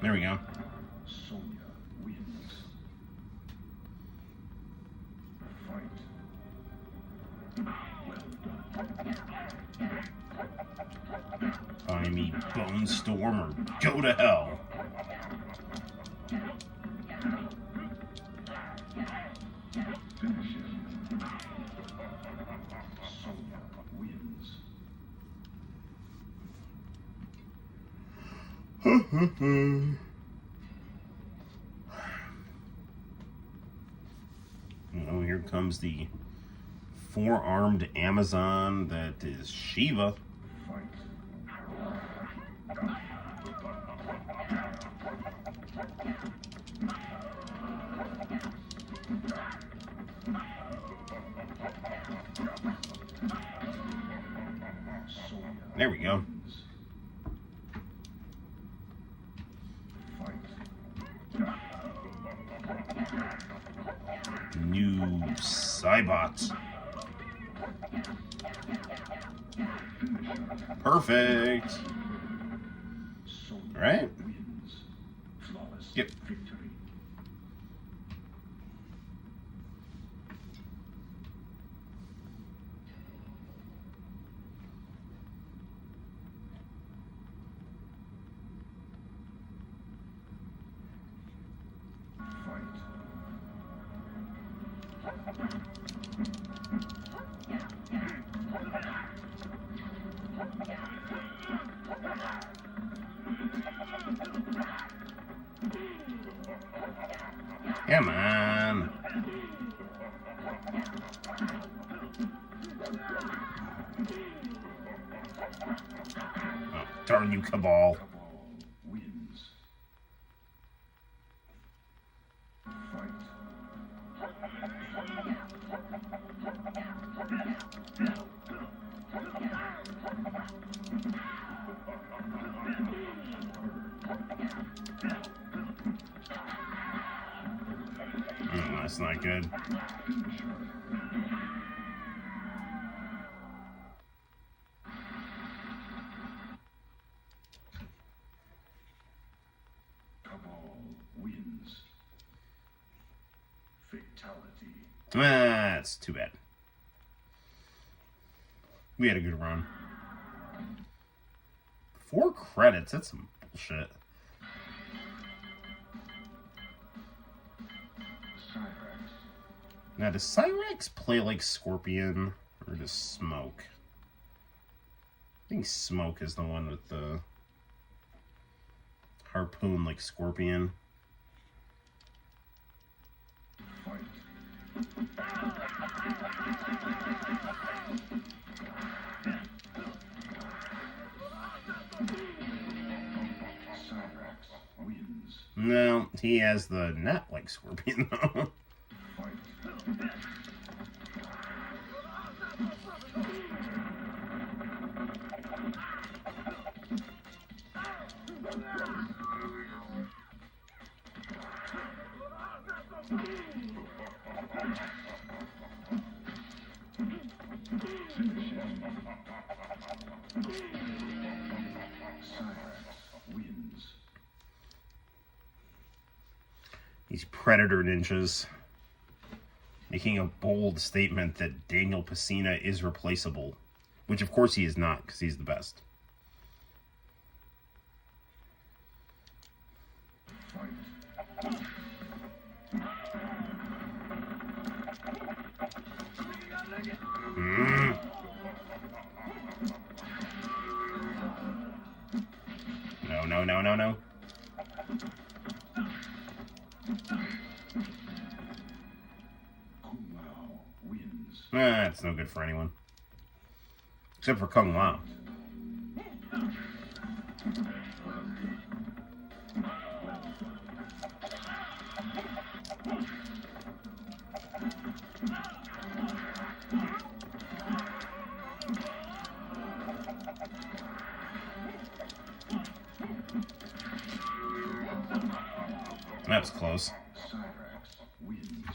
There we go. Sonya wins. Fight. Well done. Buy me Bone Storm or go to hell. Finish him. Sonya wins. Oh, here comes the four-armed Amazon that is Shiva. Fight. There we go. New Cybot. Perfect. Right? Yep. Come on. Oh, darn you, Cabal. Wins. Fight. That's not good. Cabal wins. Fatality. That's too bad. We had a good run. 4 credits, that's some bullshit. Now, does Cyrex play like Scorpion, or does Smoke? I think Smoke is the one with the harpoon like Scorpion. Cyrex wins. No, he has the net like Scorpion, though. Cyrax wins. These Predator ninjas making a bold statement that Daniel Pesina is replaceable. Which, of course, he is not, because he's the best. No, no, no, no, no. That's no good for anyone. Except for Kung Lao. That was close. Cyrax wins.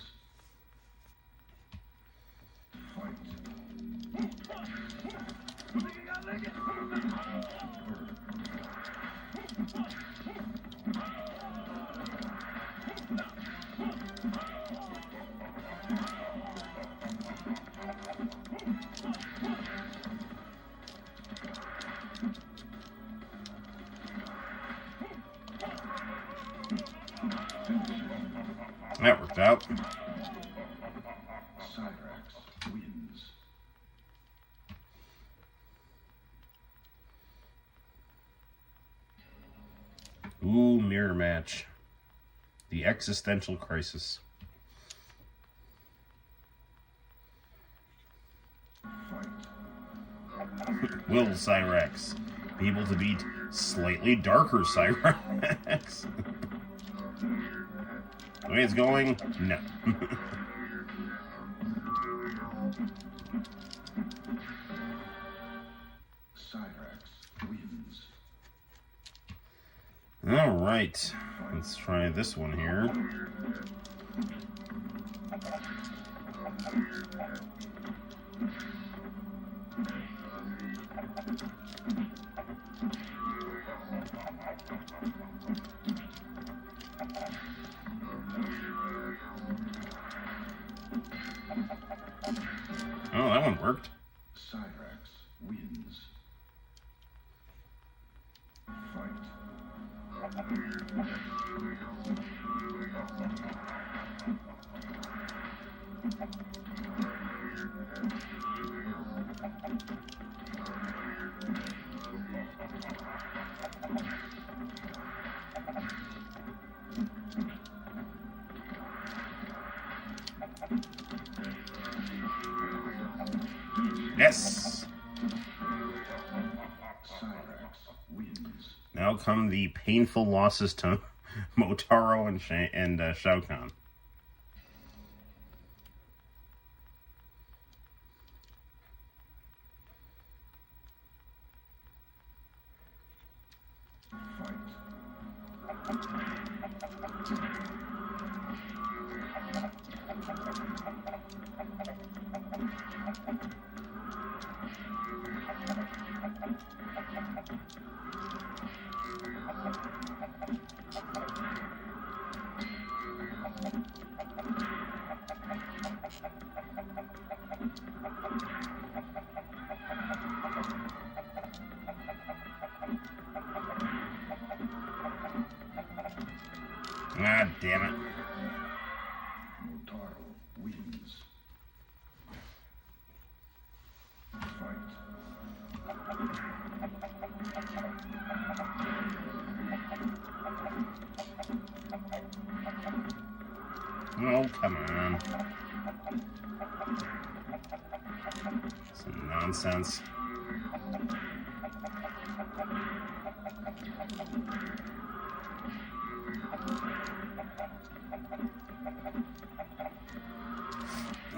That worked out. Cyrax wins. Ooh, mirror match. The existential crisis. Will Cyrax be able to beat slightly darker Cyrax? The way it's going, no. Cyrax wins. All right, let's try this one here. Oh, that one worked. Cyrax wins. Fight. Yes. Cyrax wins. Now come the painful losses to Motaro and Shao Kahn. Fight. Ah, damn it. Motaro wins. Fight. Oh, come on. Some nonsense.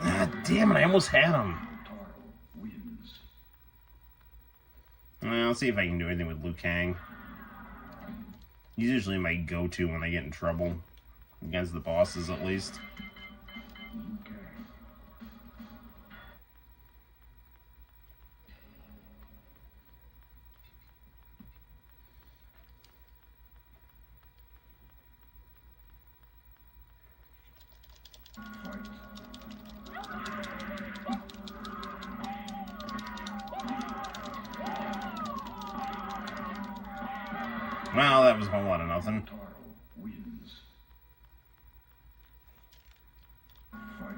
Ah, damn it, I almost had him. Motaro wins. Well, let's see if I can do anything with Liu Kang. He's usually my go-to when I get in trouble. Against the bosses, at least. Okay. Well, that was a whole lot of nothing. Taro wins. Fight.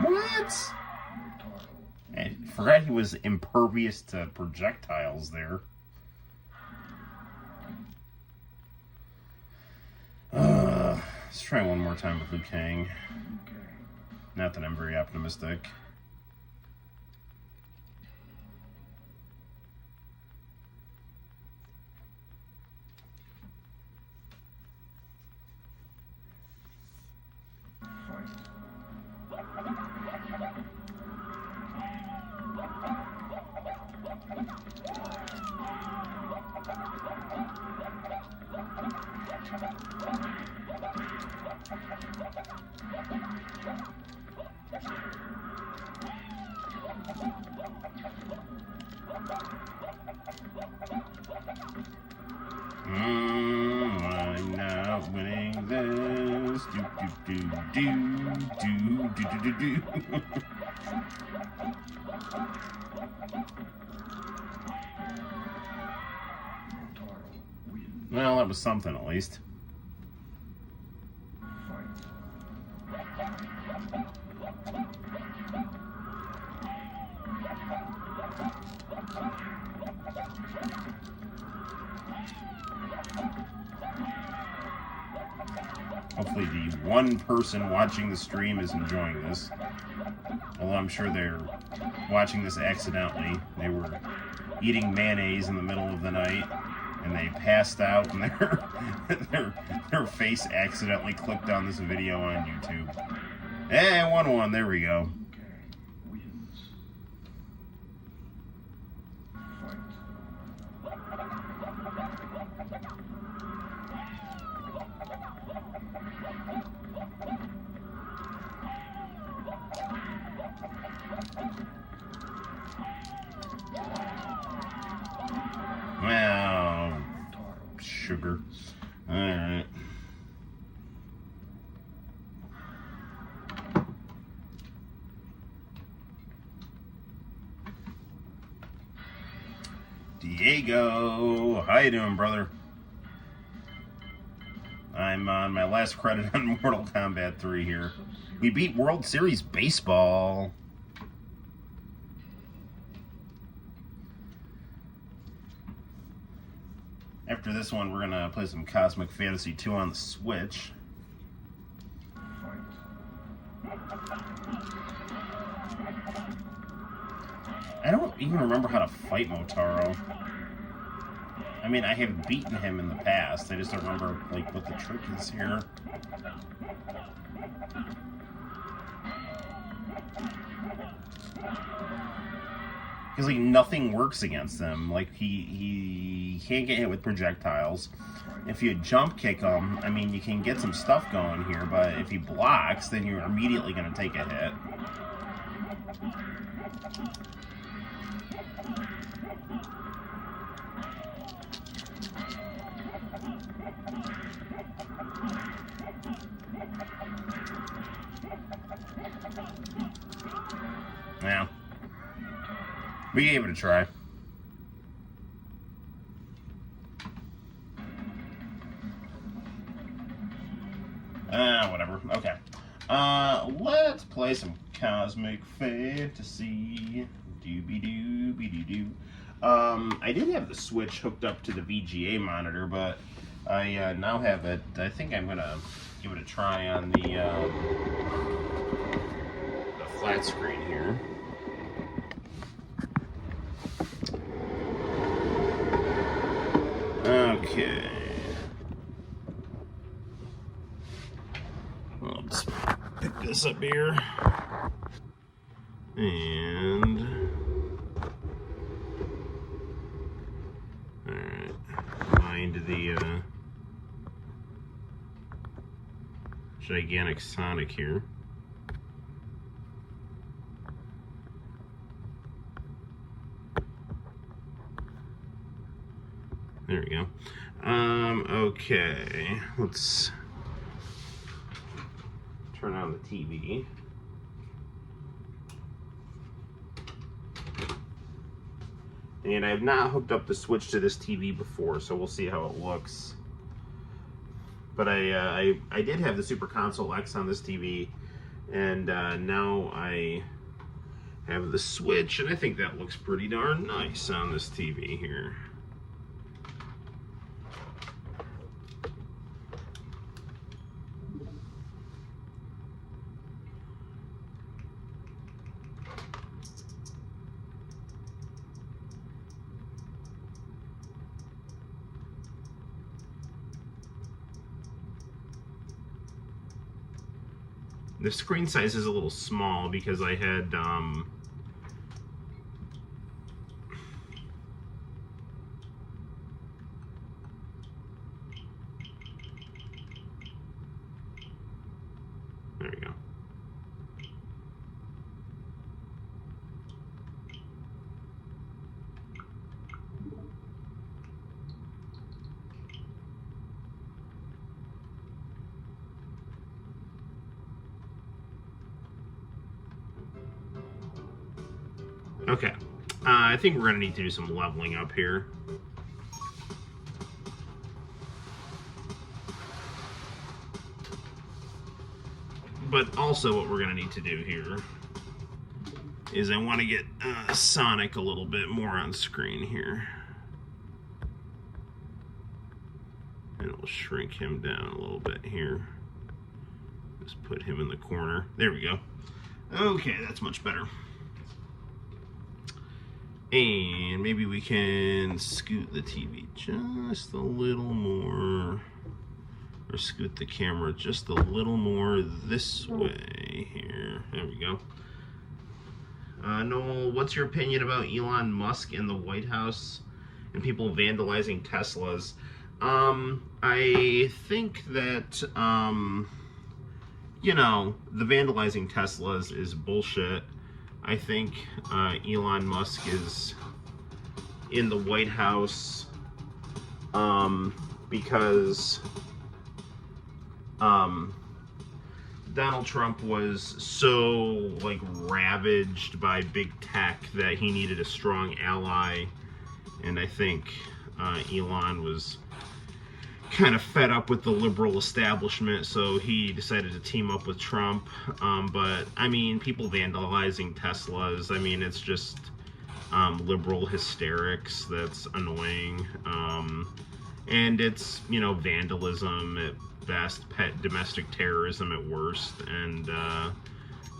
What? I forgot he was impervious to projectiles there. Let's try one more time with Liu Kang. Not that I'm very optimistic. I'm not winning this. Do. Well, that was something at least. Hopefully the one person watching the stream is enjoying this. Although I'm sure they're watching this accidentally. They were eating mayonnaise in the middle of the night and they passed out and their face accidentally clicked on this video on YouTube. Hey, 1-1, there we go. Well, sugar. Alright. Diego, how you doing, brother? I'm on my last credit on Mortal Kombat 3 here. We beat World Series Baseball. After this one, we're going to play some Cosmic Fantasy 2 on the Switch. I don't even remember how to fight Motaro. I mean, I have beaten him in the past. I just don't remember, like, what the trick is here. Because, like, nothing works against him. Like, he can't get hit with projectiles. If you jump kick him, I mean, you can get some stuff going here, but if he blocks, then you're immediately going to take a hit. Yeah. We gave it a try. Whatever. Okay. Let's play some Cosmic Fantasy. Doobie-doo. I did have the Switch hooked up to the VGA monitor, but I now have it. I think I'm gonna give it a try on the flat screen here. Okay. Let's pick this up here. And alright. Find the gigantic Sonic here. There we go. Okay, let's turn on the TV. And I have not hooked up the Switch to this TV before, so we'll see how it looks. But I did have the Super Console X on this TV, and now I have the Switch, and I think that looks pretty darn nice on this TV here. The screen size is a little small because I had there we go. Okay, I think we're going to need to do some leveling up here. But also what we're going to need to do here is I want to get Sonic a little bit more on screen here. And we'll shrink him down a little bit here. Just put him in the corner. There we go. Okay, that's much better. And maybe we can scoot the TV just a little more, or scoot the camera just a little more this way here. There we go. Noel, what's your opinion about Elon Musk in the White House and people vandalizing Teslas? I think that, you know, the vandalizing Teslas is bullshit. I think Elon Musk is in the White House because Donald Trump was so like ravaged by big tech that he needed a strong ally, and I think Elon was kind of fed up with the liberal establishment, so he decided to team up with Trump. But I mean, people vandalizing Teslas, I mean, it's just liberal hysterics that's annoying, and it's, you know, vandalism at best, pet domestic terrorism at worst, and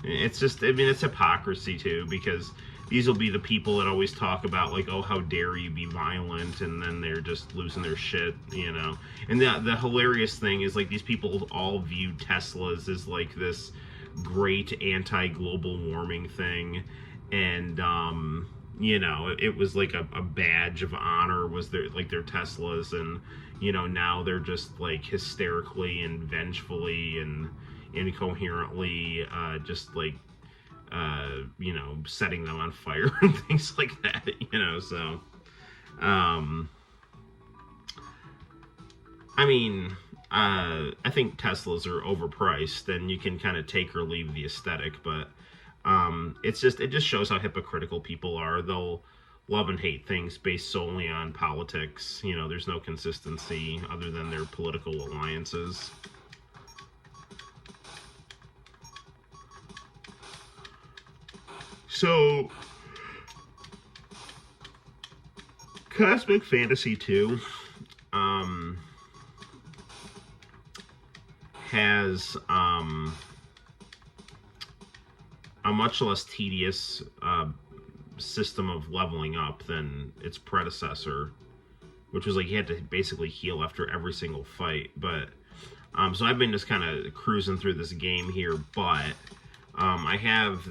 it's just, I mean, it's hypocrisy too, because these will be the people that always talk about, like, oh, how dare you be violent, and then they're just losing their shit, you know. And the hilarious thing is, like, these people all view Teslas as, like, this great anti-global warming thing, and, you know, it was, like, a badge of honor was their Teslas, and, you know, now they're just, like, hysterically and vengefully and incoherently, just, like, you know, setting them on fire and things like that, you know, so, I mean, I think Teslas are overpriced, and you can kind of take or leave the aesthetic, but, it just shows how hypocritical people are. They'll love and hate things based solely on politics, you know, there's no consistency other than their political alliances. So, Cosmic Fantasy 2 has a much less tedious system of leveling up than its predecessor, which was like you had to basically heal after every single fight. But so I've been just kind of cruising through this game here, but I have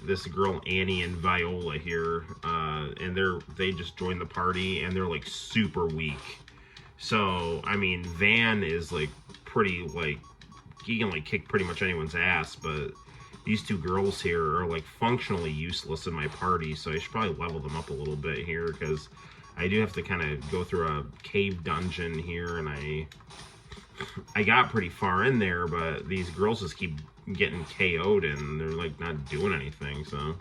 this girl Annie and Viola here, and they just joined the party, and they're like super weak. So I mean, Van is like pretty, like, he can like kick pretty much anyone's ass, but these two girls here are like functionally useless in my party. So I should probably level them up a little bit here, because I do have to kind of go through a cave dungeon here, and I got pretty far in there, but these girls just keep getting KO'd, and they're like not doing anything, so.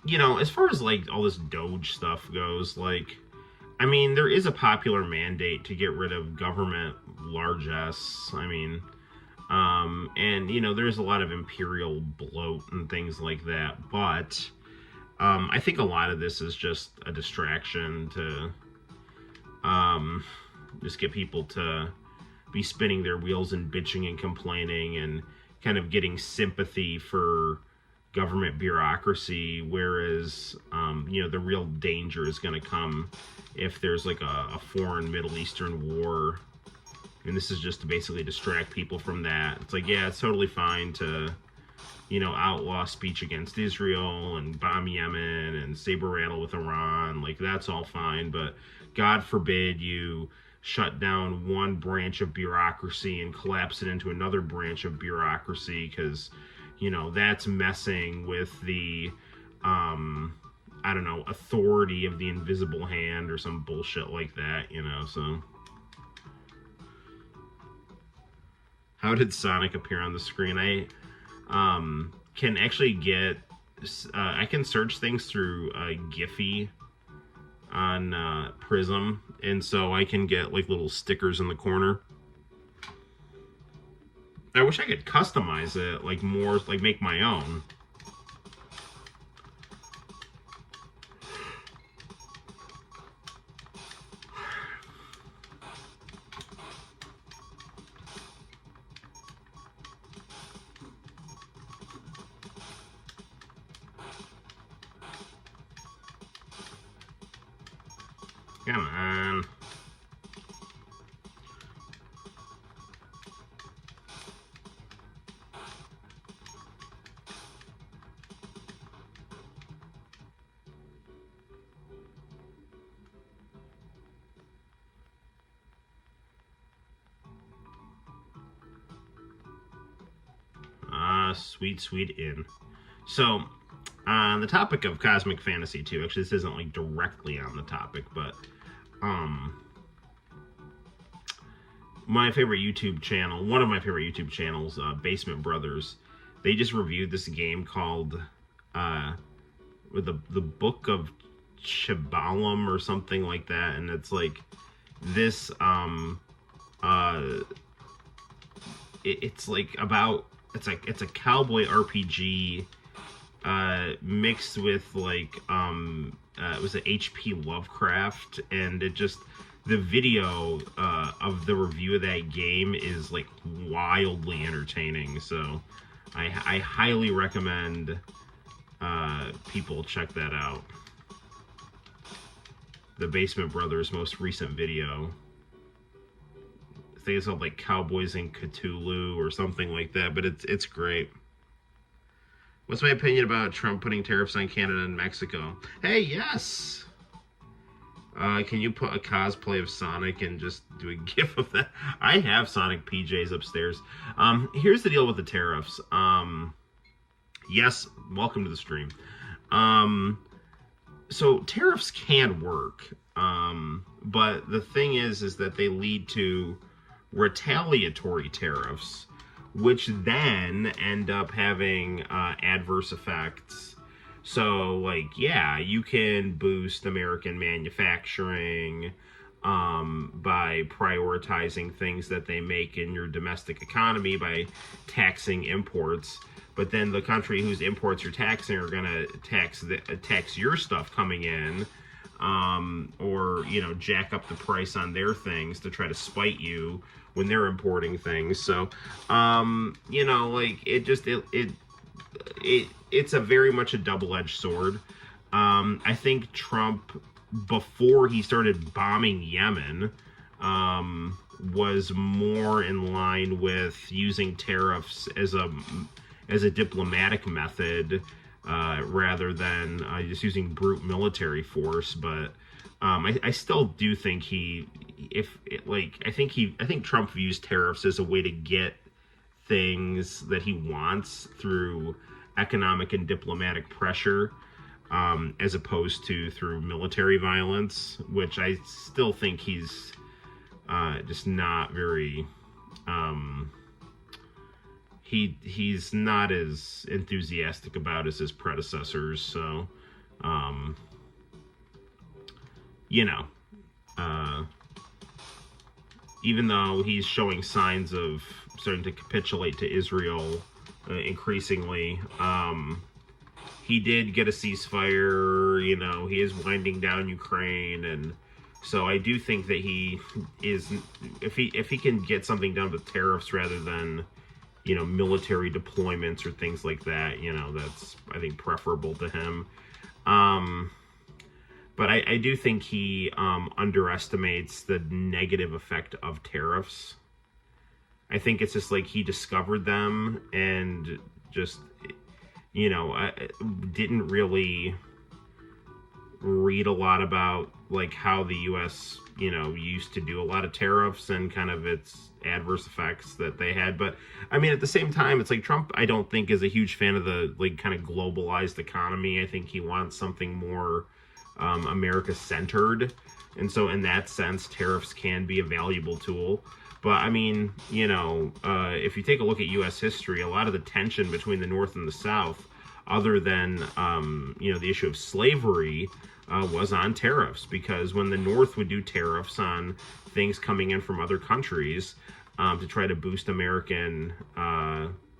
You know, as far as like all this Doge stuff goes, like, I mean, there is a popular mandate to get rid of government largesse. I mean, and you know, there's a lot of imperial bloat and things like that, but I think a lot of this is just a distraction to just get people to be spinning their wheels and bitching and complaining and kind of getting sympathy for government bureaucracy, whereas you know, the real danger is going to come if there's like a foreign Middle Eastern war, and this is just to basically distract people from that. It's like, yeah, it's totally fine to, you know, outlaw speech against Israel and bomb Yemen and saber rattle with Iran, like that's all fine, but God forbid you shut down one branch of bureaucracy and collapse it into another branch of bureaucracy, because you know, that's messing with the, I don't know, authority of the invisible hand or some bullshit like that, you know, so. How did Sonic appear on the screen? I can actually get, I can search things through Giphy on Prism, and so I can get like little stickers in the corner. I wish I could customize it, like more, like make my own. Come on. Sweet, sweet in. So, on the topic of Cosmic Fantasy 2, actually this isn't like directly on the topic, but my favorite YouTube channel, one of my favorite YouTube channels, Basement Brothers, they just reviewed this game called with the Book of Chibalim or something like that, and it's like this it's like about, it's a cowboy RPG mixed with like it was an HP Lovecraft, and it just, the video of the review of that game is like wildly entertaining, so I highly recommend people check that out. The Basement Brothers' most recent video. I think it's called like Cowboys in Cthulhu or something like that, but it's great. What's my opinion about Trump putting tariffs on Canada and Mexico? Hey, yes! Can you put a cosplay of Sonic and just do a gif of that? I have Sonic PJs upstairs. Here's the deal with the tariffs. Yes, welcome to the stream. So tariffs can work, but the thing is that they lead to retaliatory tariffs, which then end up having adverse effects. So, like, yeah, you can boost American manufacturing by prioritizing things that they make in your domestic economy by taxing imports. But then the country whose imports you're taxing are going to tax your stuff coming in, or, you know, jack up the price on their things to try to spite you when they're importing things. So, you know, like, it's a very much a double-edged sword. I think Trump, before he started bombing Yemen, was more in line with using tariffs as a diplomatic method, rather than just using brute military force. But I still do think he I think Trump views tariffs as a way to get things that he wants through economic and diplomatic pressure, as opposed to through military violence, which I still think he's just not very. He's not as enthusiastic about as his predecessors. So, you know, even though he's showing signs of starting to capitulate to Israel increasingly, he did get a ceasefire. You know, he is winding down Ukraine, and so I do think that he is, if he can get something done with tariffs rather than, you know, military deployments or things like that, you know, that's, I think, preferable to him. But I do think he underestimates the negative effect of tariffs. I think it's just like he discovered them and just, you know, didn't really read a lot about like how the U.S., you know, used to do a lot of tariffs and kind of its adverse effects that they had. But I mean, at the same time, it's like Trump, I don't think, is a huge fan of the like kind of globalized economy. I think he wants something more America centered, and so in that sense, tariffs can be a valuable tool. But I mean, you know, if you take a look at U.S. history, a lot of the tension between the North and the South, other than you know, the issue of slavery, was on tariffs, because when the North would do tariffs on things coming in from other countries to try to boost American,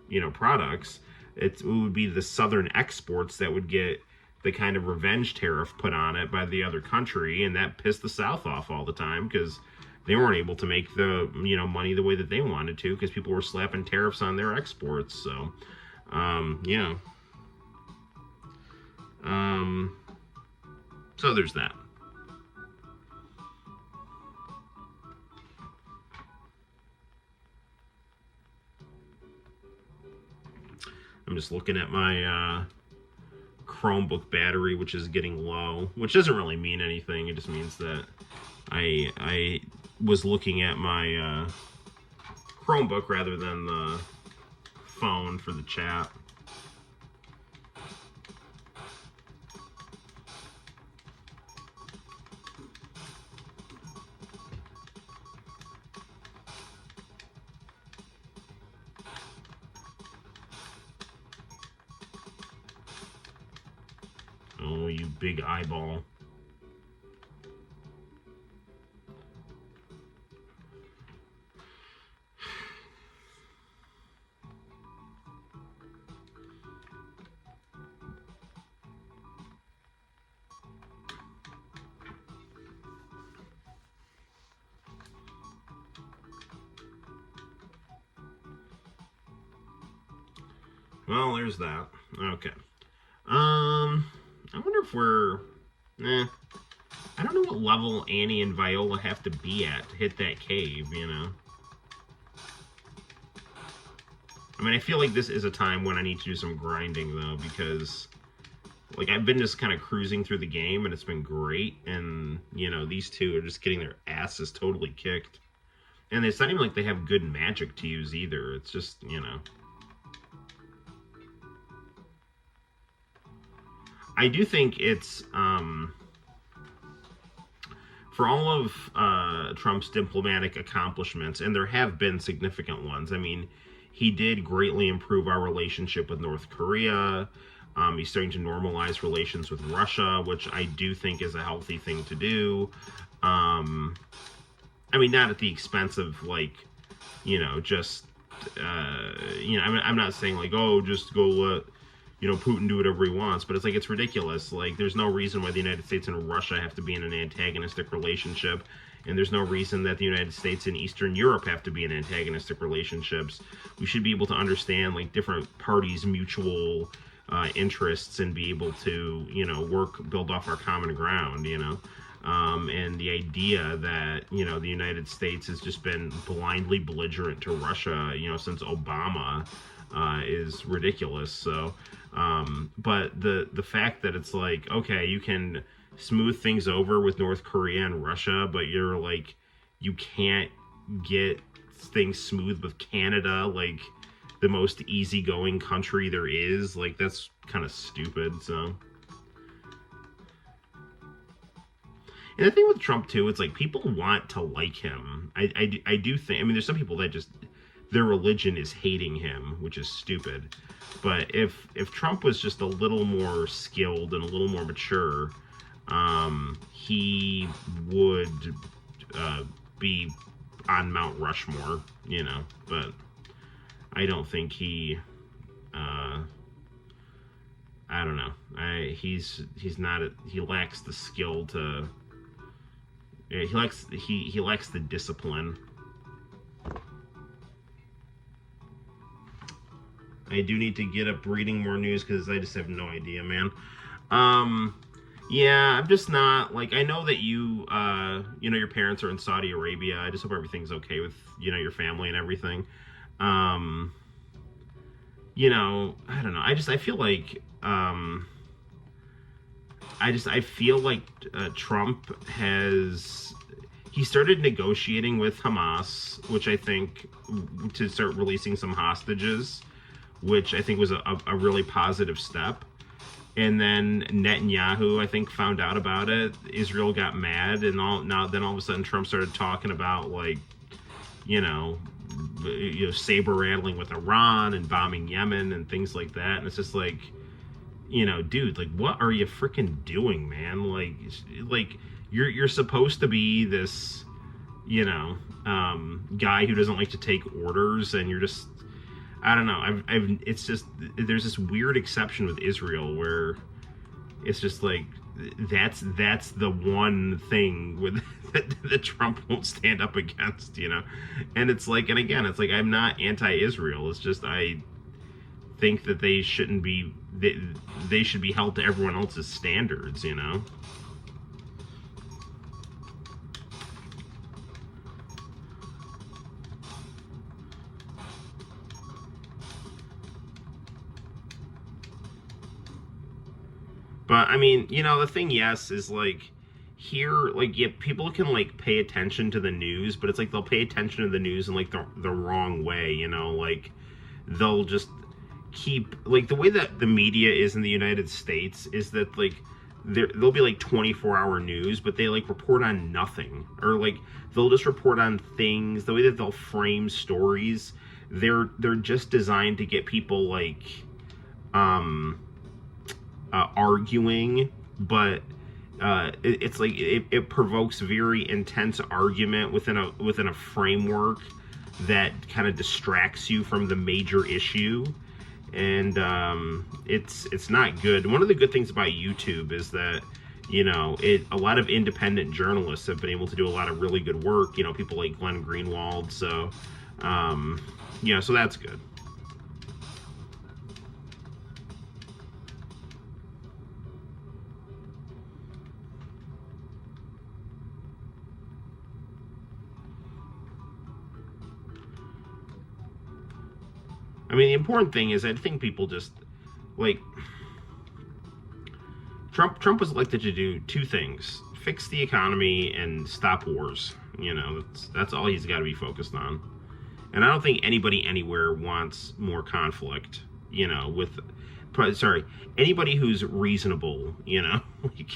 you know, products, it would be the Southern exports that would get the kind of revenge tariff put on it by the other country, and that pissed the South off all the time because they weren't able to make the, you know, money the way that they wanted to because people were slapping tariffs on their exports. So, yeah. So there's that. I'm just looking at my Chromebook battery, which is getting low, which doesn't really mean anything. It just means that I was looking at my Chromebook rather than the phone for the chat. Oh, you big eyeball. Well, there's that. Okay. I wonder if we're... I don't know what level Annie and Viola have to be at to hit that cave, you know? I mean, I feel like this is a time when I need to do some grinding, though, because, like, I've been just kind of cruising through the game, and it's been great, and, you know, these two are just getting their asses totally kicked. And it's not even like they have good magic to use, either. It's just, you know... I do think it's, for all of Trump's diplomatic accomplishments, and there have been significant ones. I mean, he did greatly improve our relationship with North Korea. He's starting to normalize relations with Russia, which I do think is a healthy thing to do. I mean, not at the expense of, like, you know, just, you know, I'm not saying, like, oh, just go let, you know, Putin do whatever he wants, but it's like, it's ridiculous. Like, there's no reason why the United States and Russia have to be in an antagonistic relationship, and there's no reason that the United States and Eastern Europe have to be in antagonistic relationships. We should be able to understand, like, different parties' mutual interests and be able to, you know, build off our common ground, you know. And the idea that, you know, the United States has just been blindly belligerent to Russia, you know, since Obama, is ridiculous. So, but the fact that it's like, okay, you can smooth things over with North Korea and Russia, but you're like, you can't get things smooth with Canada, like the most easygoing country there is. Like, that's kind of stupid. So, and the thing with Trump too, it's like people want to like him. I do think, I mean, there's some people that just, their religion is hating him, which is stupid. But if Trump was just a little more skilled and a little more mature, he would be on Mount Rushmore, you know. But I don't think he, I don't know. He's not, he lacks the skill to, he lacks the discipline. I do need to get up reading more news because I just have no idea, man. Yeah, I'm just not, like, I know that you, you know, your parents are in Saudi Arabia. I just hope everything's okay with, you know, your family and everything. You know, I don't know. I feel like, I feel like Trump he started negotiating with Hamas, which I think, to start releasing some hostages, which I think was a really positive step. And then Netanyahu, I think, found out about it. Israel got mad, and then all of a sudden Trump started talking about, like, you know, saber rattling with Iran and bombing Yemen and things like that. And it's just like, you know, dude, like, what are you freaking doing, man? Like you're supposed to be this, you know, guy who doesn't like to take orders, and you're just, I don't know. It's just, there's this weird exception with Israel where it's just like, that's the one thing with that Trump won't stand up against, you know. And it's like, and again, it's like, I'm not anti-Israel. It's just, I think that they shouldn't be, they should be held to everyone else's standards, you know. But, I mean, you know, the thing, yes, is, like, here, like, yeah, people can, like, pay attention to the news, but it's like they'll pay attention to the news in, like, the wrong way, you know? Like, they'll just keep, like, the way that the media is in the United States is that, like, there'll be, like, 24-hour news, but they, like, report on nothing. Or, like, they'll just report on things. The way that they'll frame stories, they're just designed to get people, like, arguing, but it's like it provokes very intense argument within a framework that kind of distracts you from the major issue, and it's not good. One of the good things about YouTube is that, you know, a lot of independent journalists have been able to do a lot of really good work. You know, people like Glenn Greenwald. So, yeah, so that's good. I mean, the important thing is, I think people just, like, Trump was elected to do two things: fix the economy and stop wars. You know, that's all he's got to be focused on. And I don't think anybody anywhere wants more conflict, you know, anybody who's reasonable, you know, like,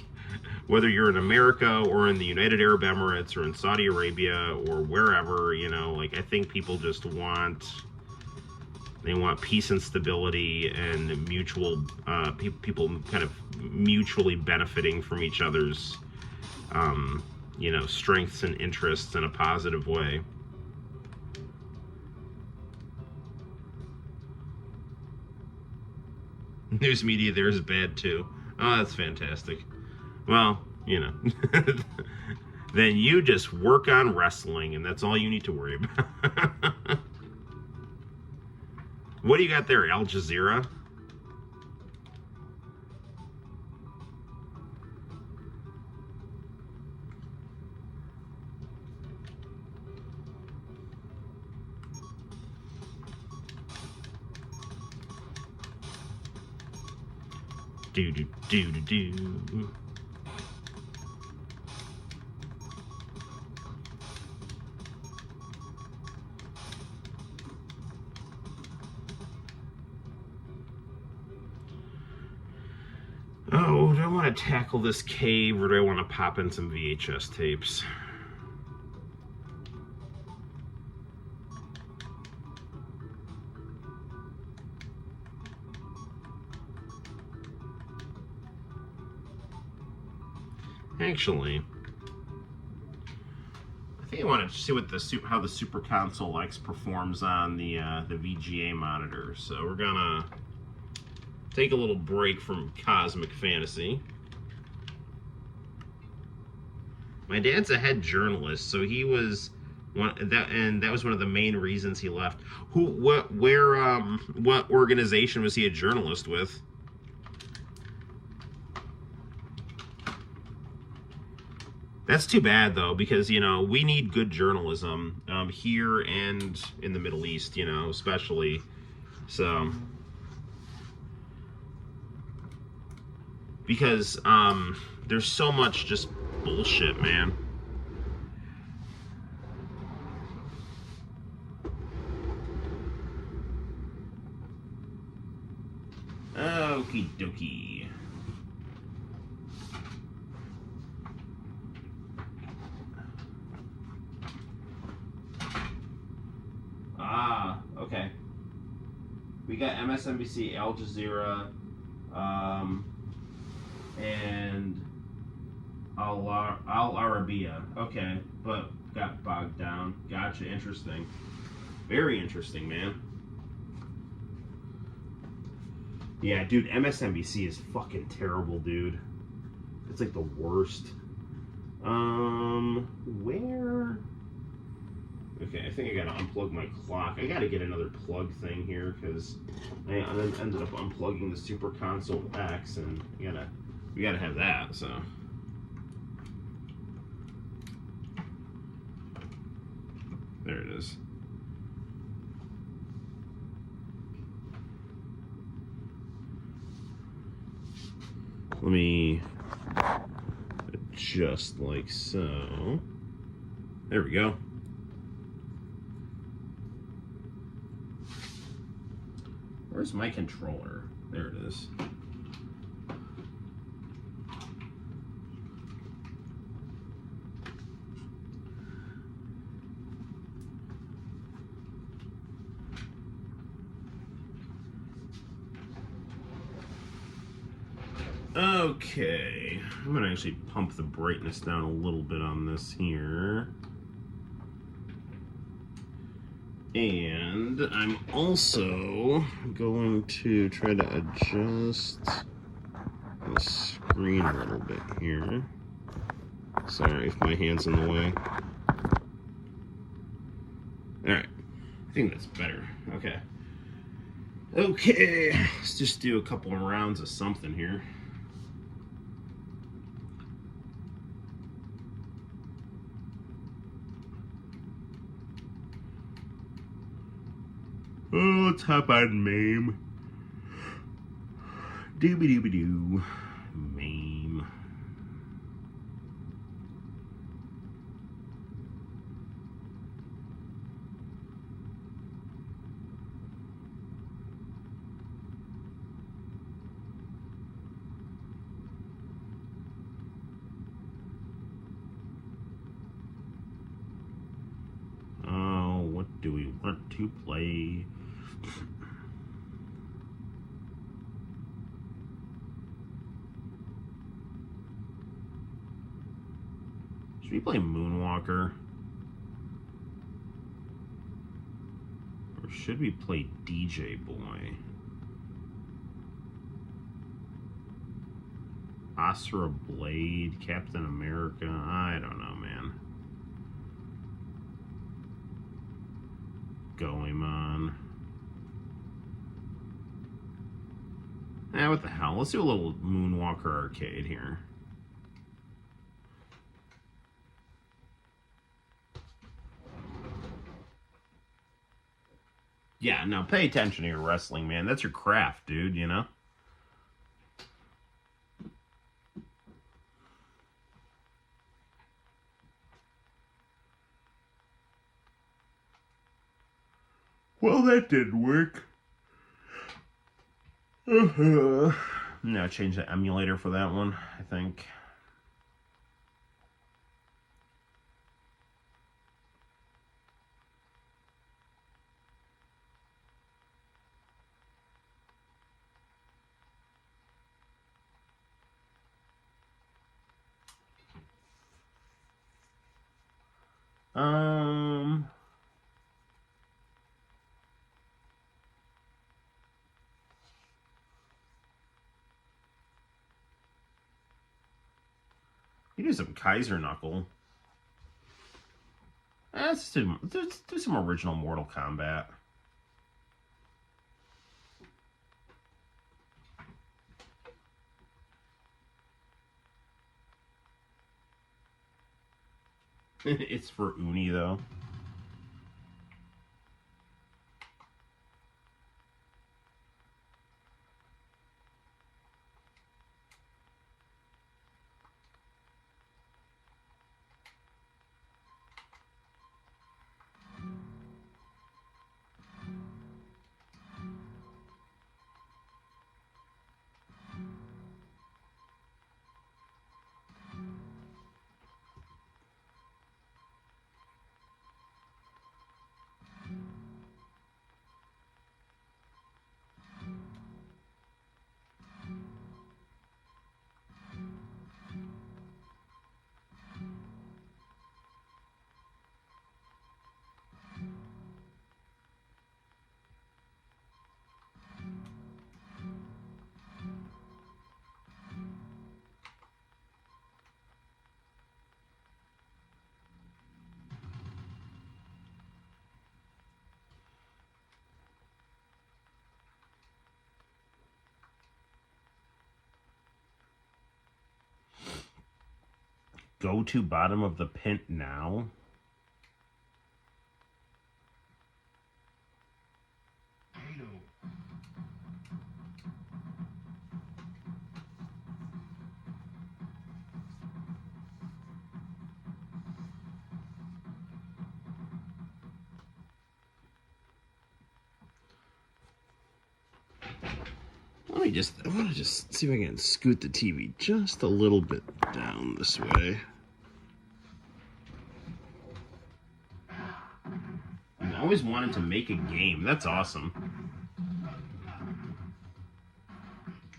whether you're in America or in the United Arab Emirates or in Saudi Arabia or wherever, you know, like, I think people just want peace and stability and mutual, people kind of mutually benefiting from each other's, you know, strengths and interests in a positive way. News media there is bad too. Oh, that's fantastic. Well, you know, then you just work on wrestling, and that's all you need to worry about. What do you got there, Al Jazeera? want to tackle this cave, or do I want to pop in some VHS tapes? Actually, I think I want to see what how the Super Console X performs on the VGA monitor. So we're gonna take a little break from Cosmic Fantasy. My dad's a head journalist, so he was that was one of the main reasons he left. What organization was he a journalist with? That's too bad, though, because, you know, we need good journalism here and in the Middle East, you know, especially. So, because there's so much just bullshit, man. Okie dokie. Ah, okay. We got MSNBC, Al Jazeera, and Al Arabiya. Okay, but got bogged down. Gotcha. Interesting. Very interesting, man. Yeah, dude, MSNBC is fucking terrible, dude. It's like the worst. Where? Okay, I think I gotta unplug my clock. I gotta get another plug thing here because I ended up unplugging the Super Console X, and we gotta have that. So there it is. Let me adjust like so. There we go. Where's my controller? There it is. Okay, I'm gonna actually pump the brightness down a little bit on this here. And I'm also going to try to adjust the screen a little bit here. Sorry if my hand's in the way. Alright, I think that's better. Okay. Okay, let's just do a couple of rounds of something here. Oh, let's hop on MAME. Doobie-doobie-doo. MAME. Oh, what do we want to play? Should we play Moonwalker? Or should we play DJ Boy? Asura Blade, Captain America, I don't know, man. Goemon. What the hell? Let's do a little Moonwalker arcade here. Yeah, no, pay attention to your wrestling, man. That's your craft, dude, you know? Well, that didn't work. No, change the emulator for that one, I think. You do some Kaiser Knuckle. Let's do some original Mortal Kombat. It's for Uni, though. Go to bottom of the pit now. I want to just see if I can scoot the TV just a little bit down this way. I always wanted to make a game. That's awesome.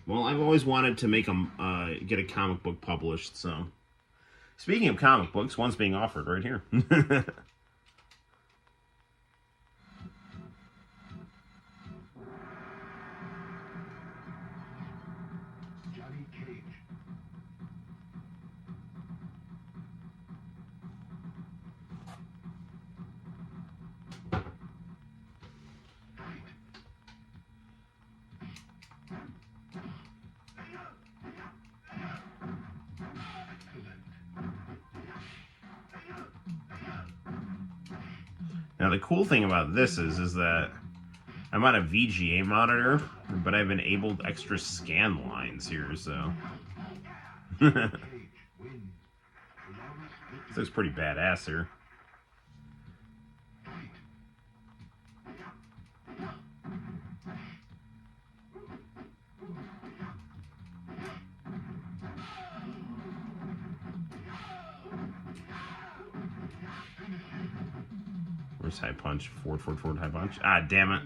Well, I've always wanted to make get a comic book published, so. Speaking of comic books, one's being offered right here. Now the cool thing about this is that I'm on a VGA monitor, but I've enabled extra scan lines here, so this looks pretty badass here. Where's high punch? Forward, high punch. Ah, damn it.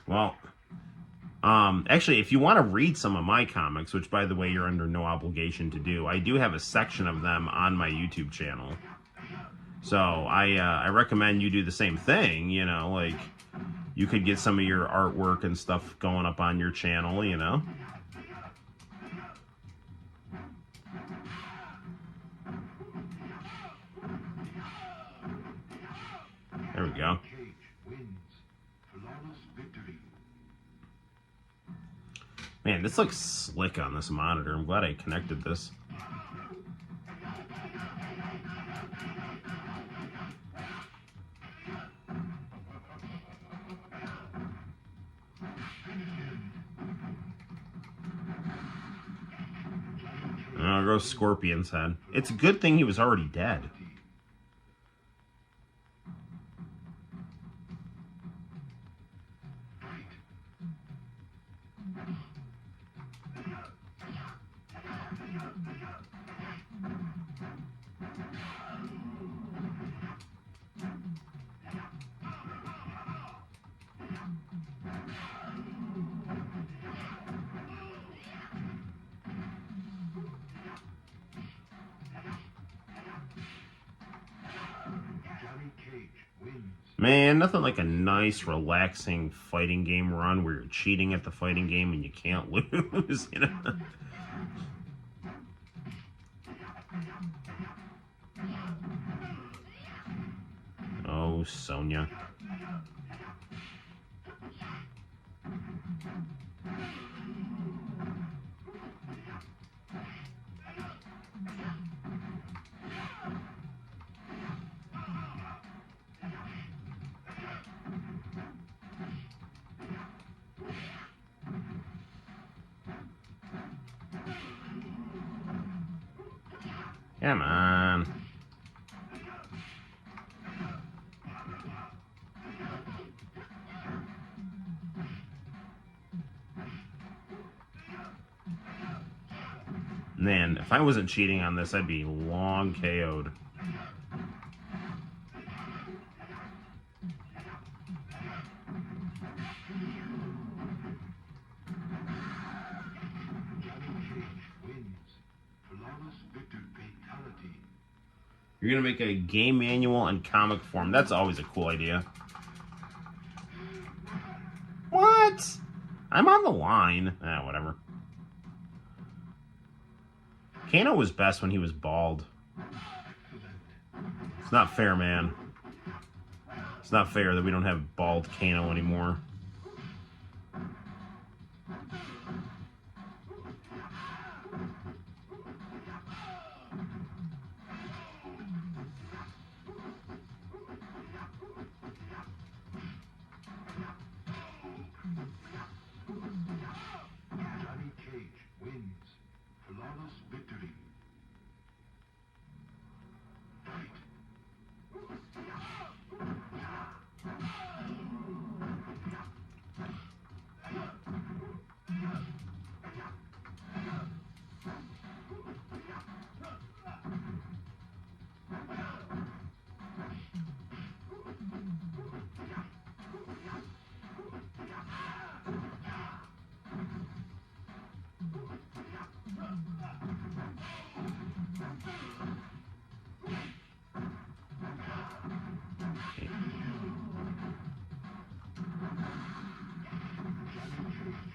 Well, actually, if you want to read some of my comics, which, by the way, you're under no obligation to do, I do have a section of them on my YouTube channel. So I recommend you do the same thing, you know, like, you could get some of your artwork and stuff going up on your channel, you know. There we go. Man, this looks slick on this monitor. I'm glad I connected this. I'll go Scorpion's head. It's a good thing he was already dead. Man, nothing like a nice, relaxing fighting game run where you're cheating at the fighting game and you can't lose, you know? Oh, Sonya. Come on. Man, if I wasn't cheating on this, I'd be long KO'd. You're going to make a game manual in comic form. That's always a cool idea. What? I'm on the line. Ah, whatever. Kano was best when he was bald. It's not fair, man. It's not fair that we don't have bald Kano anymore.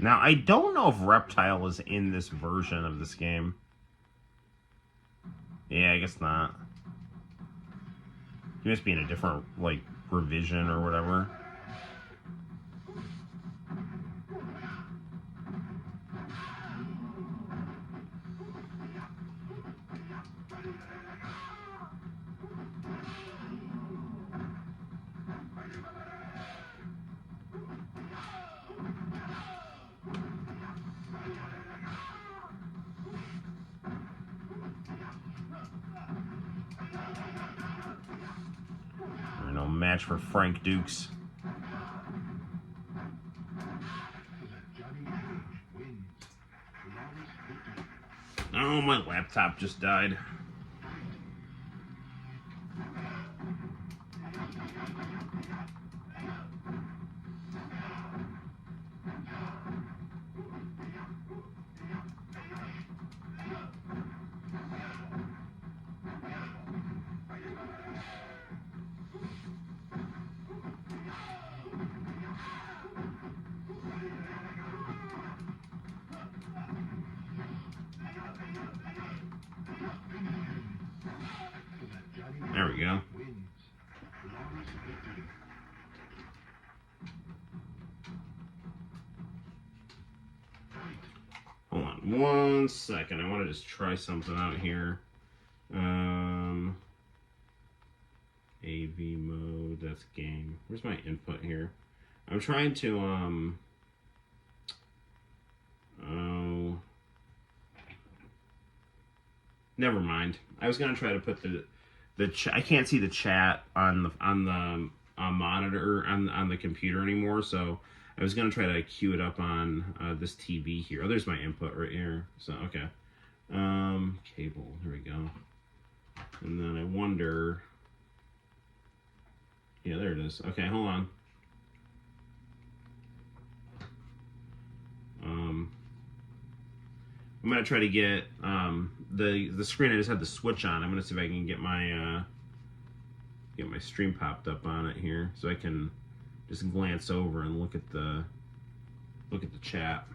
Now, I don't know if Reptile is in this version of this game. Yeah, I guess not. He must be in a different, like, revision or whatever. No match for Frank Dukes. Oh, my laptop just died. There we go. Hold on 1 second. I want to just try something out here. AV mode, that's game. Where's my input here? I'm trying to, oh, never mind. I was going to try to put I can't see the chat on the monitor on the computer anymore, so I was gonna try to queue it up on this TV here. Oh, there's my input right here. So okay, Cable. Here we go. And then I wonder. Yeah, there it is. Okay, hold on. I'm gonna try to get the screen I just had the switch on. I'm gonna see if I can get my stream popped up on it here, so I can just glance over and look at the chat.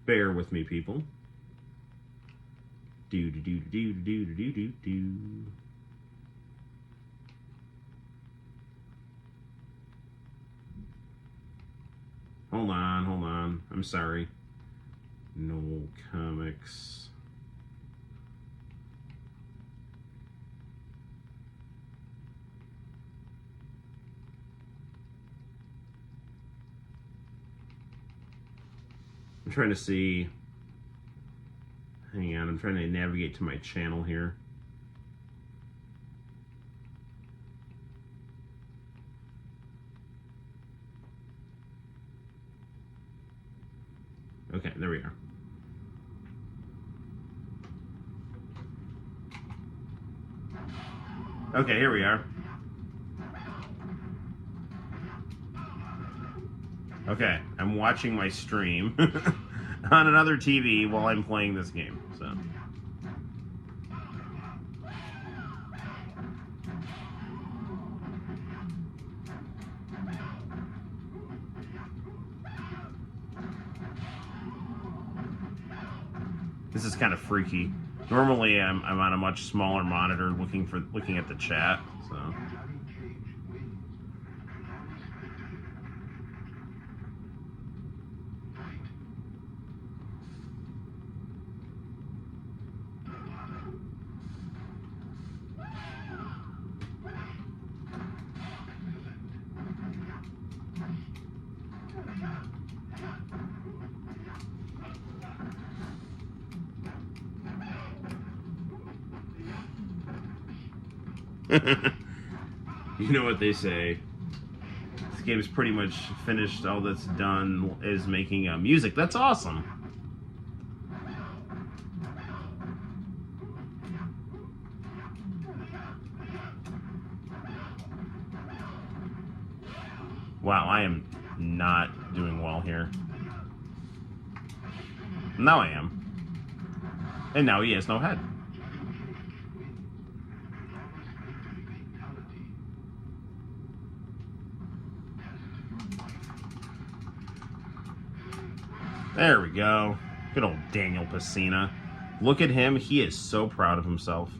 Bear with me, people. Do do do do do do do do do. Hold on. I'm sorry. Noel ComiX. I'm trying to see. Hang on, I'm trying to navigate to my channel here. Okay, there we are. Okay, here we are. Okay, I'm watching my stream on another TV while I'm playing this game, so. This is kind of freaky. Normally, I'm on a much smaller monitor looking at the chat. So. You know what they say. This game is pretty much finished. All that's done is making music. That's awesome. Wow, I am not doing well here. Now I am. And now he has no head. There we go. Good old Daniel Pacina. Look at him. He is so proud of himself.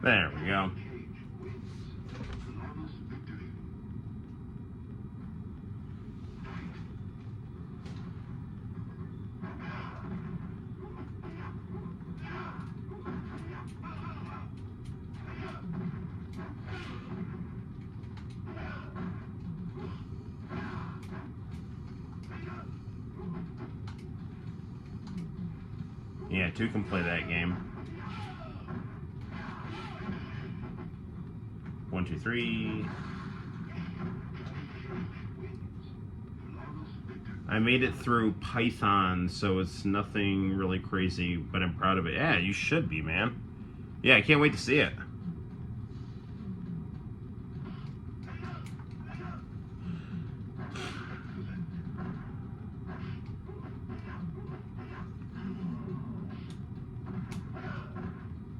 There we go. Yeah, two can play that game. 1, 2, 3. I made it through Python, so it's nothing really crazy, but I'm proud of it. Yeah, you should be, man. Yeah, I can't wait to see it.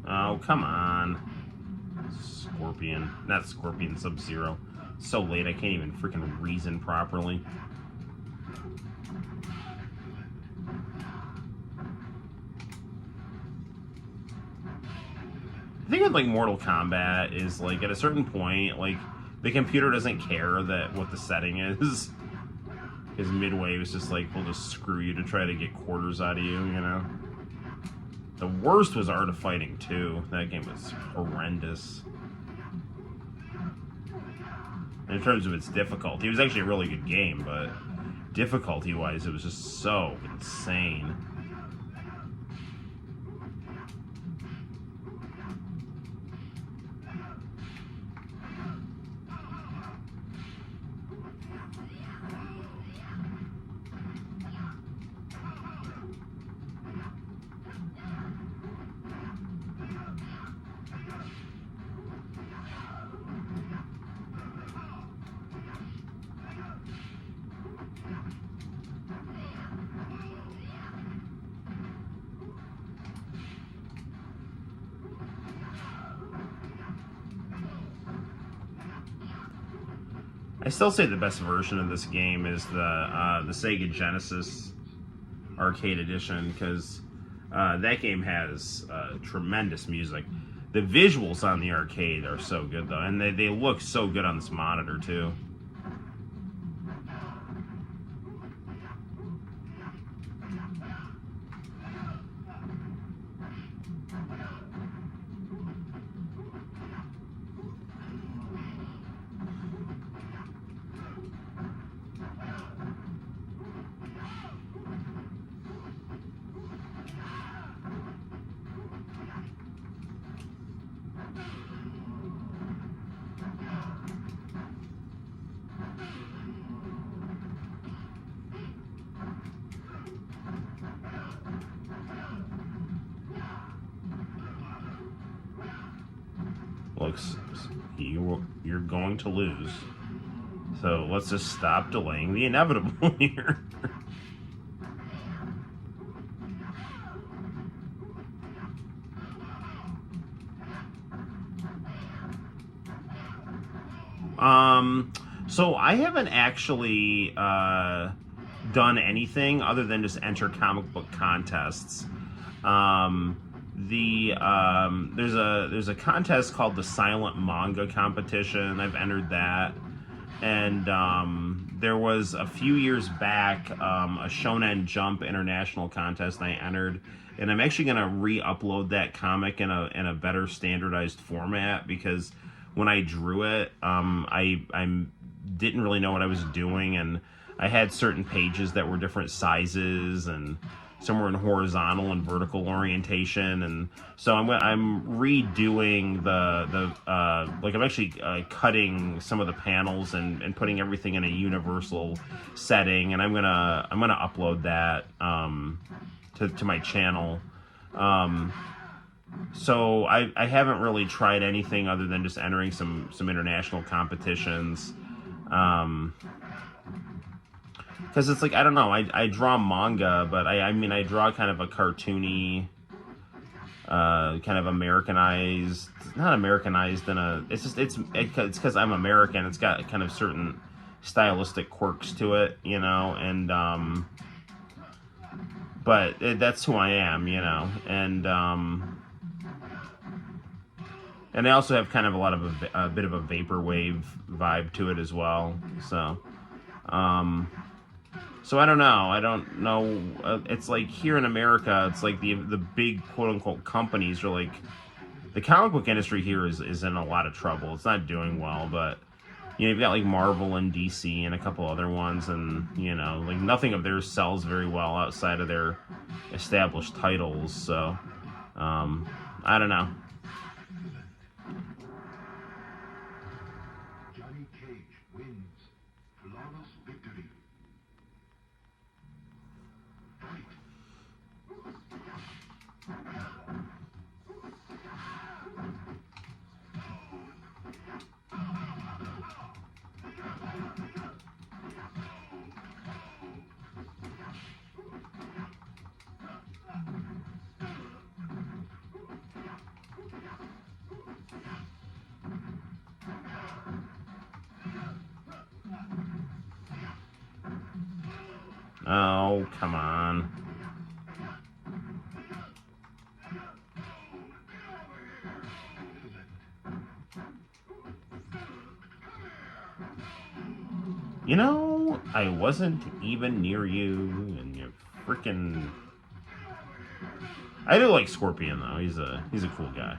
Oh, come on. Scorpion. Not Scorpion, Sub-Zero. So late, I can't even freaking reason properly. The thing with, like, Mortal Kombat is, like, at a certain point, like, the computer doesn't care that what the setting is. Because Midway was just like, we'll just screw you to try to get quarters out of you, you know? The worst was Art of Fighting 2. That game was horrendous. In terms of its difficulty, it was actually a really good game, but difficulty-wise, it was just so insane. I still say the best version of this game is the Sega Genesis Arcade Edition, because that game has tremendous music. The visuals on the arcade are so good, though, and they look so good on this monitor, too. Looks, you're going to lose. So let's just stop delaying the inevitable here. So I haven't actually done anything other than just enter comic book contests. There's a contest called the Silent Manga Competition. I've entered that, and there was a few years back a Shonen Jump International contest I entered, and I'm actually going to re-upload that comic in a better standardized format, because when I drew it, I didn't really know what I was doing, and I had certain pages that were different sizes, and some were in horizontal and vertical orientation, and so I'm redoing like I'm actually cutting some of the panels and putting everything in a universal setting, and I'm gonna upload that to my channel. So I haven't really tried anything other than just entering some international competitions. Because it's like, I don't know, I draw manga, but I mean, I draw kind of a cartoony, kind of Americanized, not Americanized it's because I'm American, it's got kind of certain stylistic quirks to it, you know, and, but that's who I am, you know, and I also have kind of a lot of a bit of a vaporwave vibe to it as well, so, so I don't know. It's like here in America, it's like the big quote unquote companies are like, the comic book industry here is in a lot of trouble. It's not doing well, but you know, you've got like Marvel and DC and a couple other ones, and you know, like nothing of theirs sells very well outside of their established titles. So I don't know. Oh, come on. You know, No, I wasn't even near you, and you freaking... I do like Scorpion though. He's a cool guy.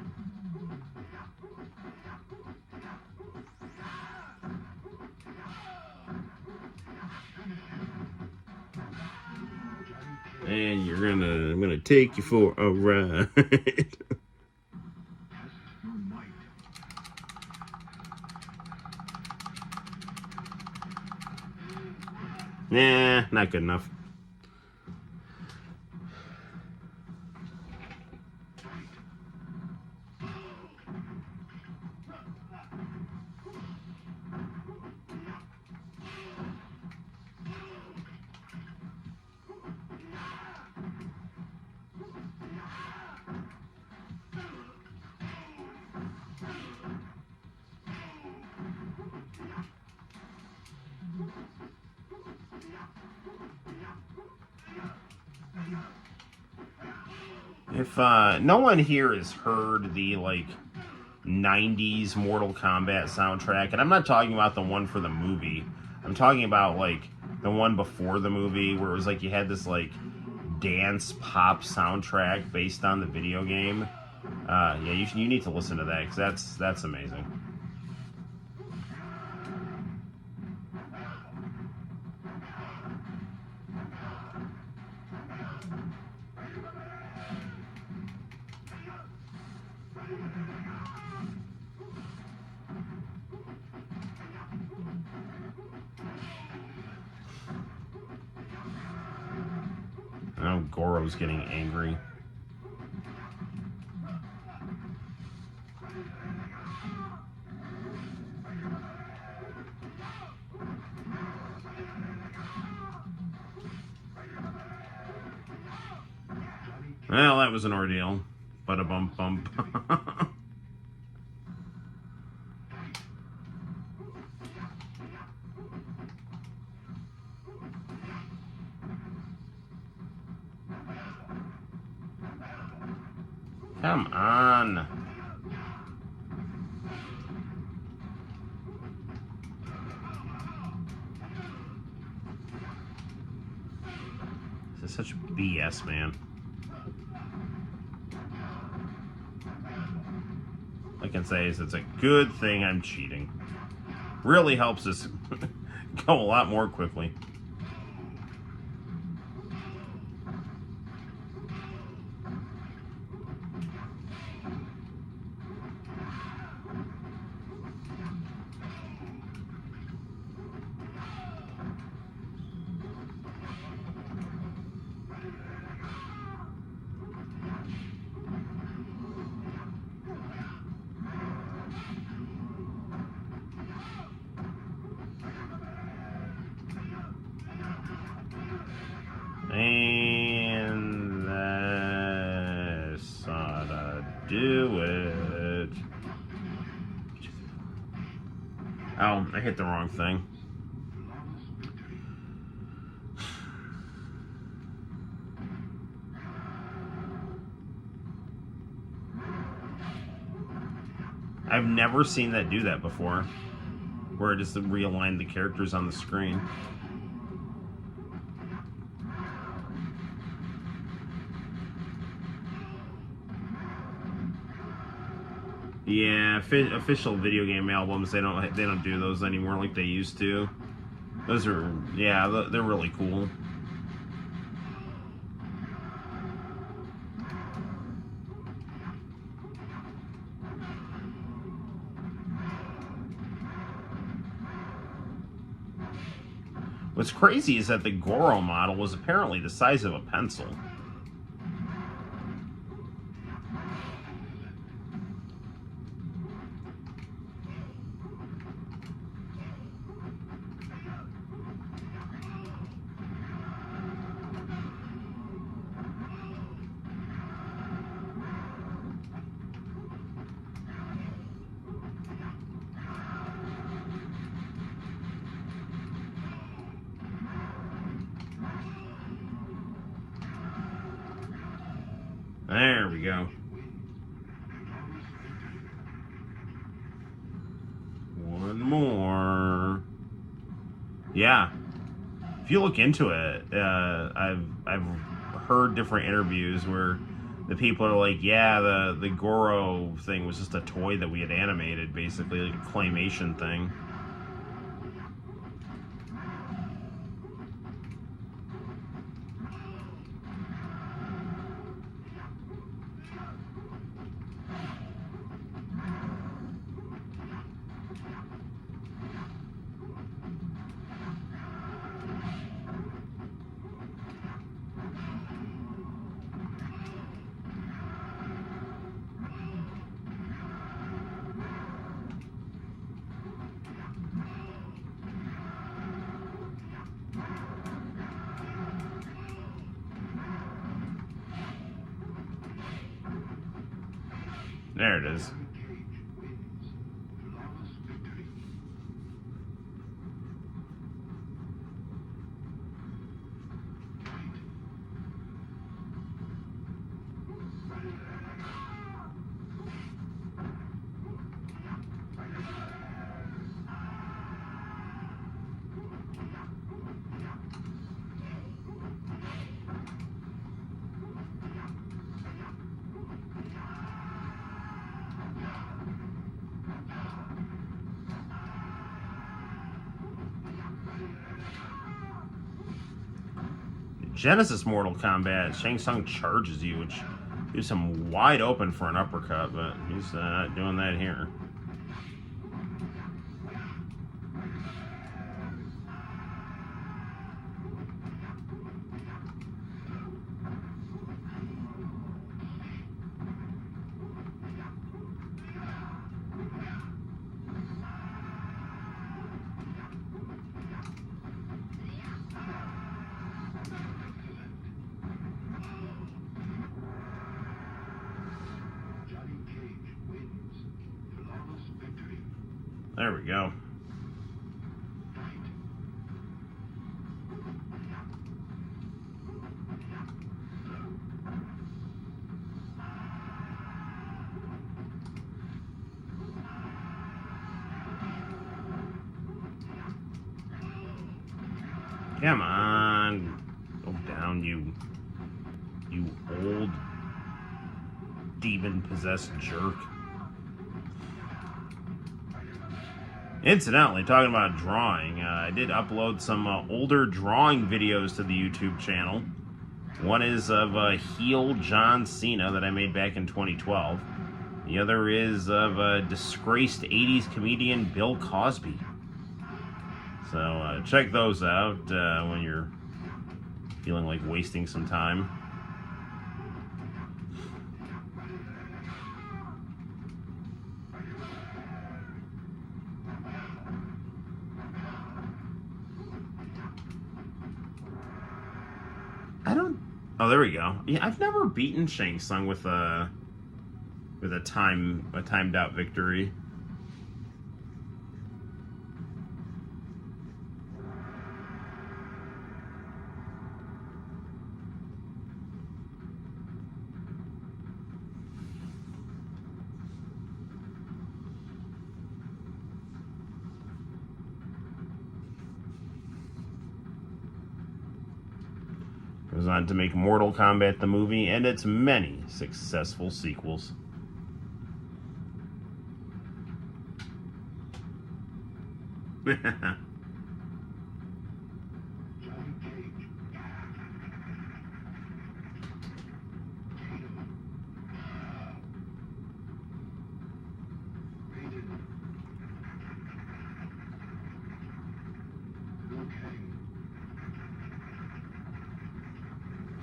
And I'm gonna take you for a ride. Nah, not good enough. If no one here has heard the like 90s Mortal Kombat soundtrack, and I'm not talking about the one for the movie, I'm talking about like the one before the movie where it was like you had this like dance pop soundtrack based on the video game. Yeah, you need to listen to that because that's amazing. Now Goro's getting angry. Well, that was an ordeal. Bada-bump bump. Come on. This is such BS, man. All I can say is it's a good thing I'm cheating. Really helps us go a lot more quickly. And that's ought to do it. Oh, I hit the wrong thing. I've never seen that do that before, where it just realigned the characters on the screen. Yeah, official video game albums, they don't do those anymore like they used to. Those are, yeah, they're really cool. What's crazy is that the Goro model was apparently the size of a pencil. There we go. One more. Yeah. if you look into it, I've heard different interviews where the people are like, yeah, the Goro thing was just a toy that we had animated, basically, like a claymation thing. There it is. Genesis Mortal Kombat, Shang Tsung charges you, which leaves him wide open for an uppercut, but he's not doing that here. There we go. Come on. Go down, you old demon-possessed jerk. Incidentally, talking about drawing, I did upload some older drawing videos to the YouTube channel. One is of heel John Cena that I made back in 2012. The other is of disgraced 80s comedian Bill Cosby. So check those out when you're feeling like wasting some time. Oh, there we go. Yeah, I've never beaten Shang Tsung with a timed out victory. Goes on to make Mortal Kombat the movie and its many successful sequels.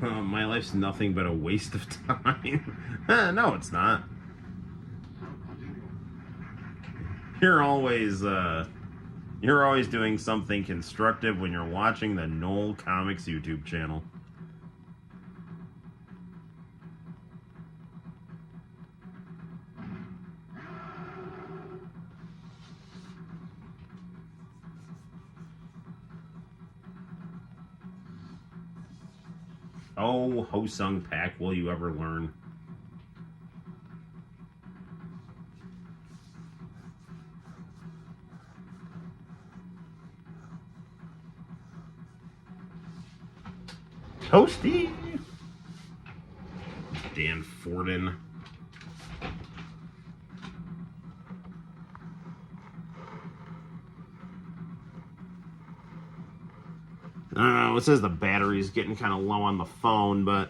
My life's nothing but a waste of time. No, it's not. You're always doing something constructive when you're watching the Noel ComiX YouTube channel. Oh, Ho Sung Pak, will you ever learn? Toasty. Dan Forden. I don't know, it says the battery's getting kind of low on the phone, but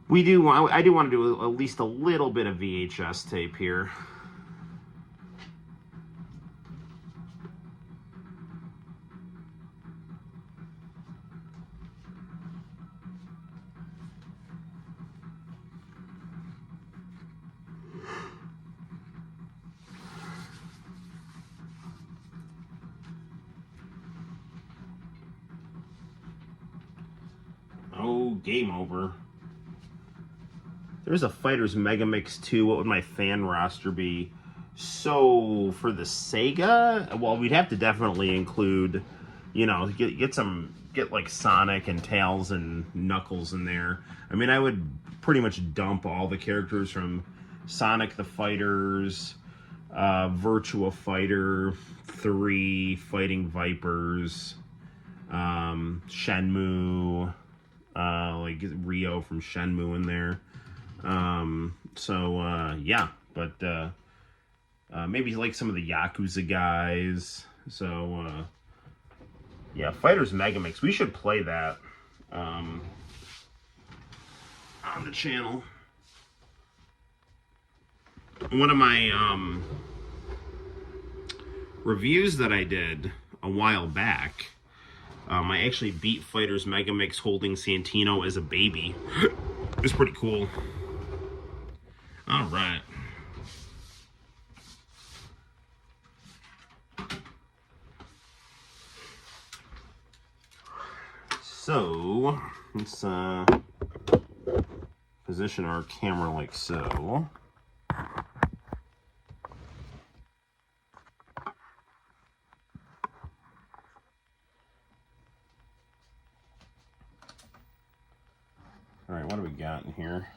I do want to do at least a little bit of VHS tape here. Oh, game over. There's a Fighters Megamix 2. What would my fan roster be? So, for the Sega, well, we'd have to definitely include, you know, get like Sonic and Tails and Knuckles in there. I mean, I would pretty much dump all the characters from Sonic the Fighters, Virtua Fighter 3, Fighting Vipers, Shenmue, like Ryo from Shenmue in there. Yeah, but maybe like some of the Yakuza guys. So, yeah, Fighters Megamix. We should play that on the channel. One of my reviews that I did a while back, I actually beat Fighters Megamix holding Santino as a baby. It was pretty cool. All right. So, let's position our camera like so. All right, what do we got in here?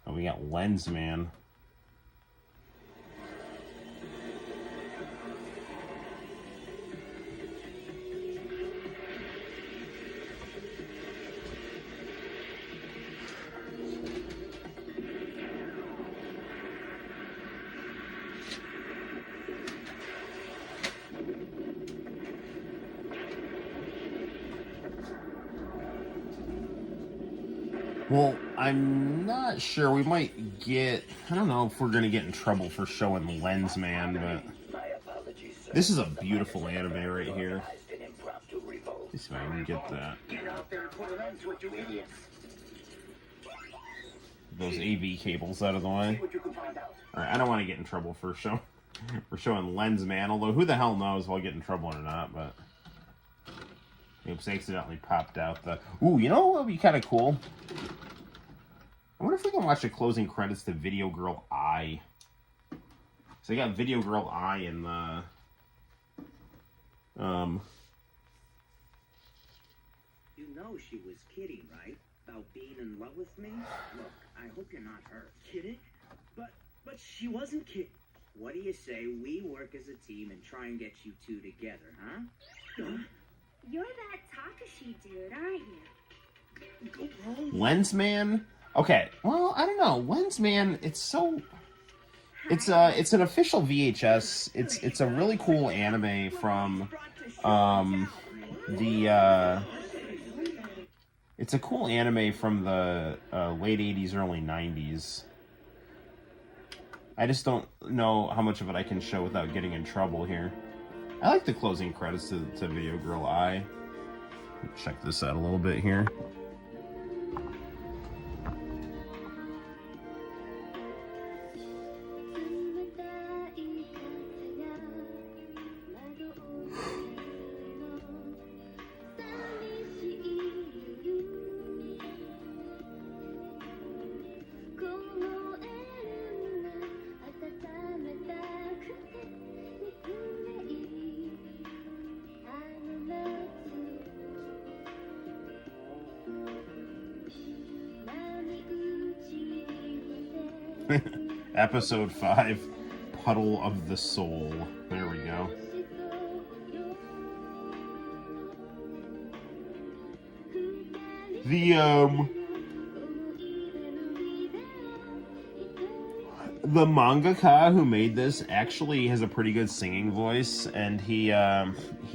Oh, we got Lensman. Well, I'm not sure. We might get... I don't know if we're going to get in trouble for showing Lensman, but... This is a beautiful anime right here. Let's see if I can get that. Those AV cables out of the way. Alright, I don't want to get in trouble for showing Lensman, although who the hell knows if I'll get in trouble or not, but... Oops, accidentally popped out the... Ooh, you know what would be kind of cool? I wonder if we can watch the closing credits to Video Girl I. So they got Video Girl I in the... You know she was kidding, right? About being in love with me? Look, I hope you're not hurt. Kidding? But she wasn't kidding. What do you say we work as a team and try and get you two together, huh? You're that Takashi dude, aren't you? Lensman? Okay, well, I don't know. Lensman, it's an official VHS. It's a really cool anime from it's a cool anime from the late 80s, early 90s. I just don't know how much of it I can show without getting in trouble here. I like the closing credits to Video Girl I. Check this out a little bit here. Episode 5, Puddle of the Soul. There we go. The mangaka who made this actually has a pretty good singing voice, and he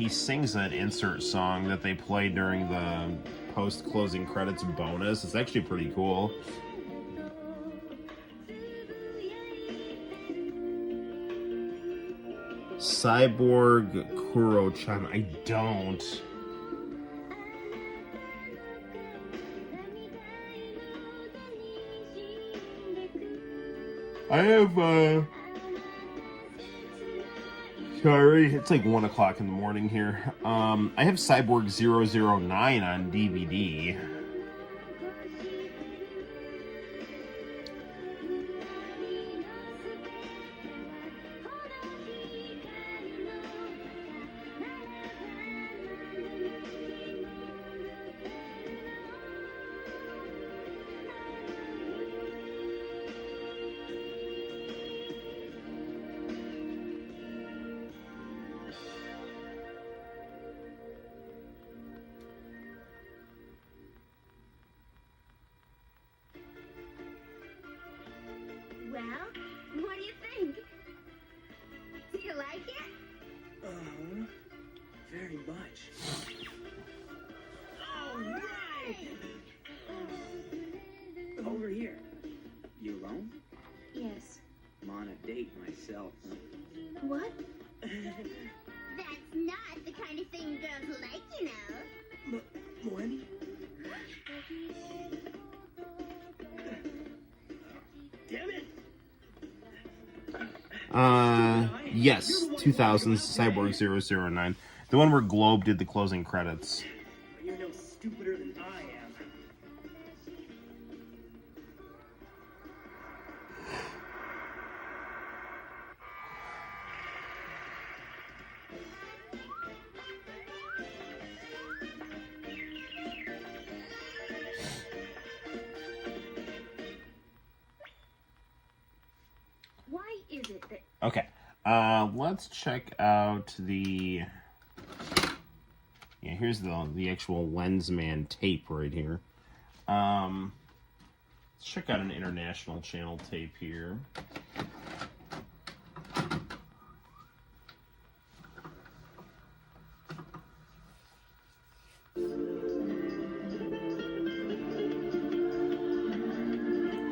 sings that insert song that they play during the post-closing credits bonus. It's actually pretty cool. Cyborg Kuro-chan. I don't. I have, sorry, it's like 1 o'clock in the morning here. I have Cyborg 009 on DVD. Well, what do you think? Do you like it? Very much. All right! Over here. You alone? Yes. I'm on a date myself. What? That's not the kind of thing girls like, you know. When? Damn it! Yes, 2000's Cyborg 009. The one where Globe did the closing credits. You're no stupider than I am. Why is it that... Okay, let's check out the... Yeah, here's the actual Lensman tape right here. Let's check out an international channel tape here.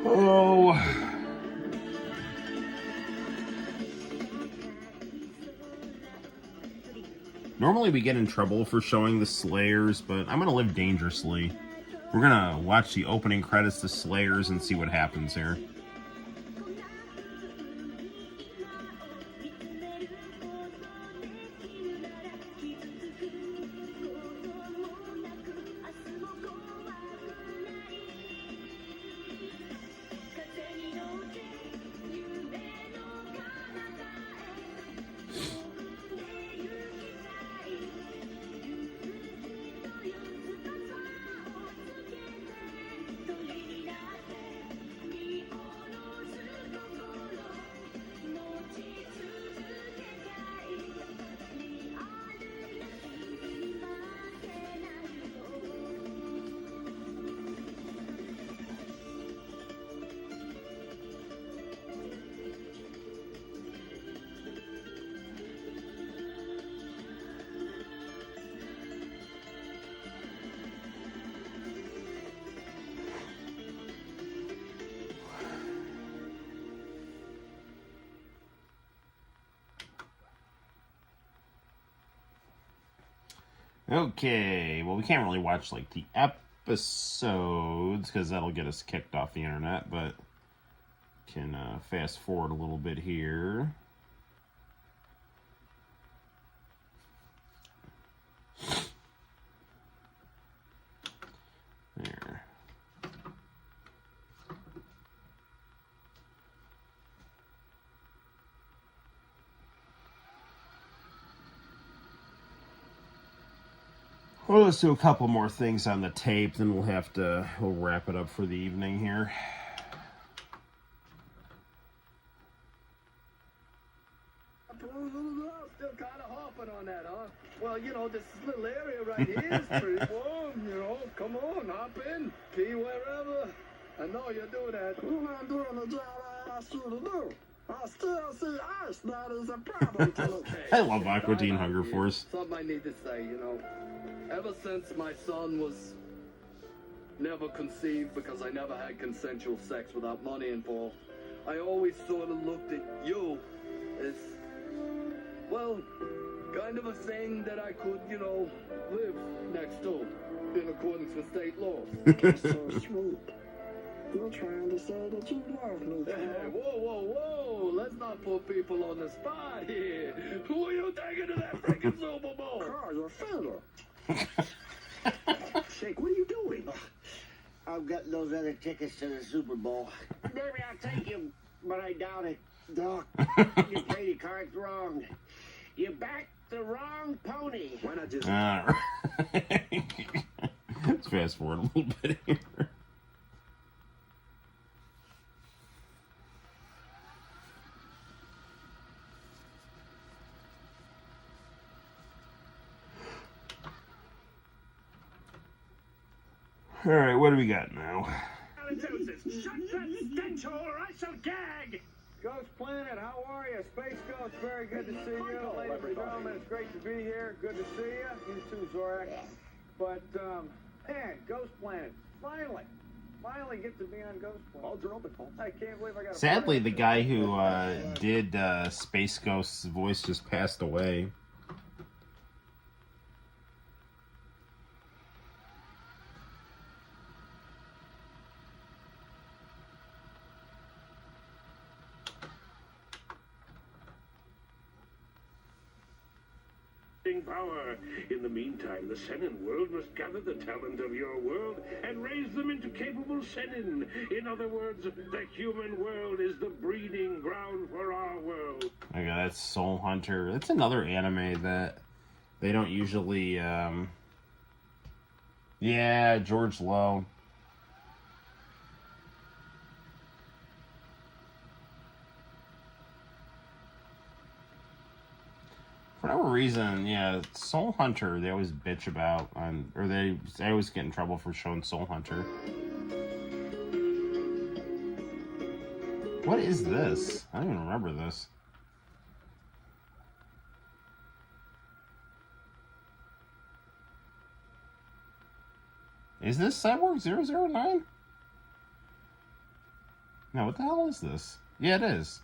Oh... Normally we get in trouble for showing the Slayers, but I'm gonna live dangerously. We're gonna watch the opening credits to Slayers and see what happens here. Okay, well, we can't really watch, like, the episodes, because that'll get us kicked off the internet, but can fast forward a little bit here. There. Well, let's do a couple more things on the tape, then we'll wrap it up for the evening here. Still kind of hopping on that, huh? Well, you know, this little area right here is pretty warm, you know. Come on, hop in, pee wherever. I know you do that. You're not doing the job I asked you to do. I still see ice. That is a problem to look at. I love Aqua Teen Hunger Force. Something I need to say, you know. Ever since my son was never conceived because I never had consensual sex without money involved, I always sort of looked at you as, well, kind of a thing that I could, you know, live next to in accordance with state law. That's so sweet. You're trying to say that you love me. Hey, whoa, let's not put people on the spot here. Who are you taking to that freaking Super Bowl? Carl, your finger. Shake, what are you doing? I'm getting those other tickets to the Super Bowl. Maybe I'll take you, but I doubt it. Doc, you played your cards wrong. You backed the wrong pony. Why not just... Let's fast forward a little bit here. All right, what do we got now? Shut that stench hole or I shall gag! Ghost Planet, how are you? Space Ghost, very good to see you. Ladies and gentlemen, it's great to be here. Good to see you. You too, Zorak. But, man, Ghost Planet, finally get to be on Ghost Planet. Balls are open, Holmes. I can't believe I got a... Sadly, the guy who did Space Ghost's voice just passed away. Power. In the meantime, the Senin world must gather the talent of your world and raise them into capable Senin. In other words, the human world is the breeding ground for our world. Okay, that's Soul Hunter. That's another anime that they don't usually, yeah, George Lowe. For whatever reason, yeah, Soul Hunter, they always bitch about, or they always get in trouble for showing Soul Hunter. What is this? I don't even remember this. Is this Cyborg 009? No, what the hell is this? Yeah, it is.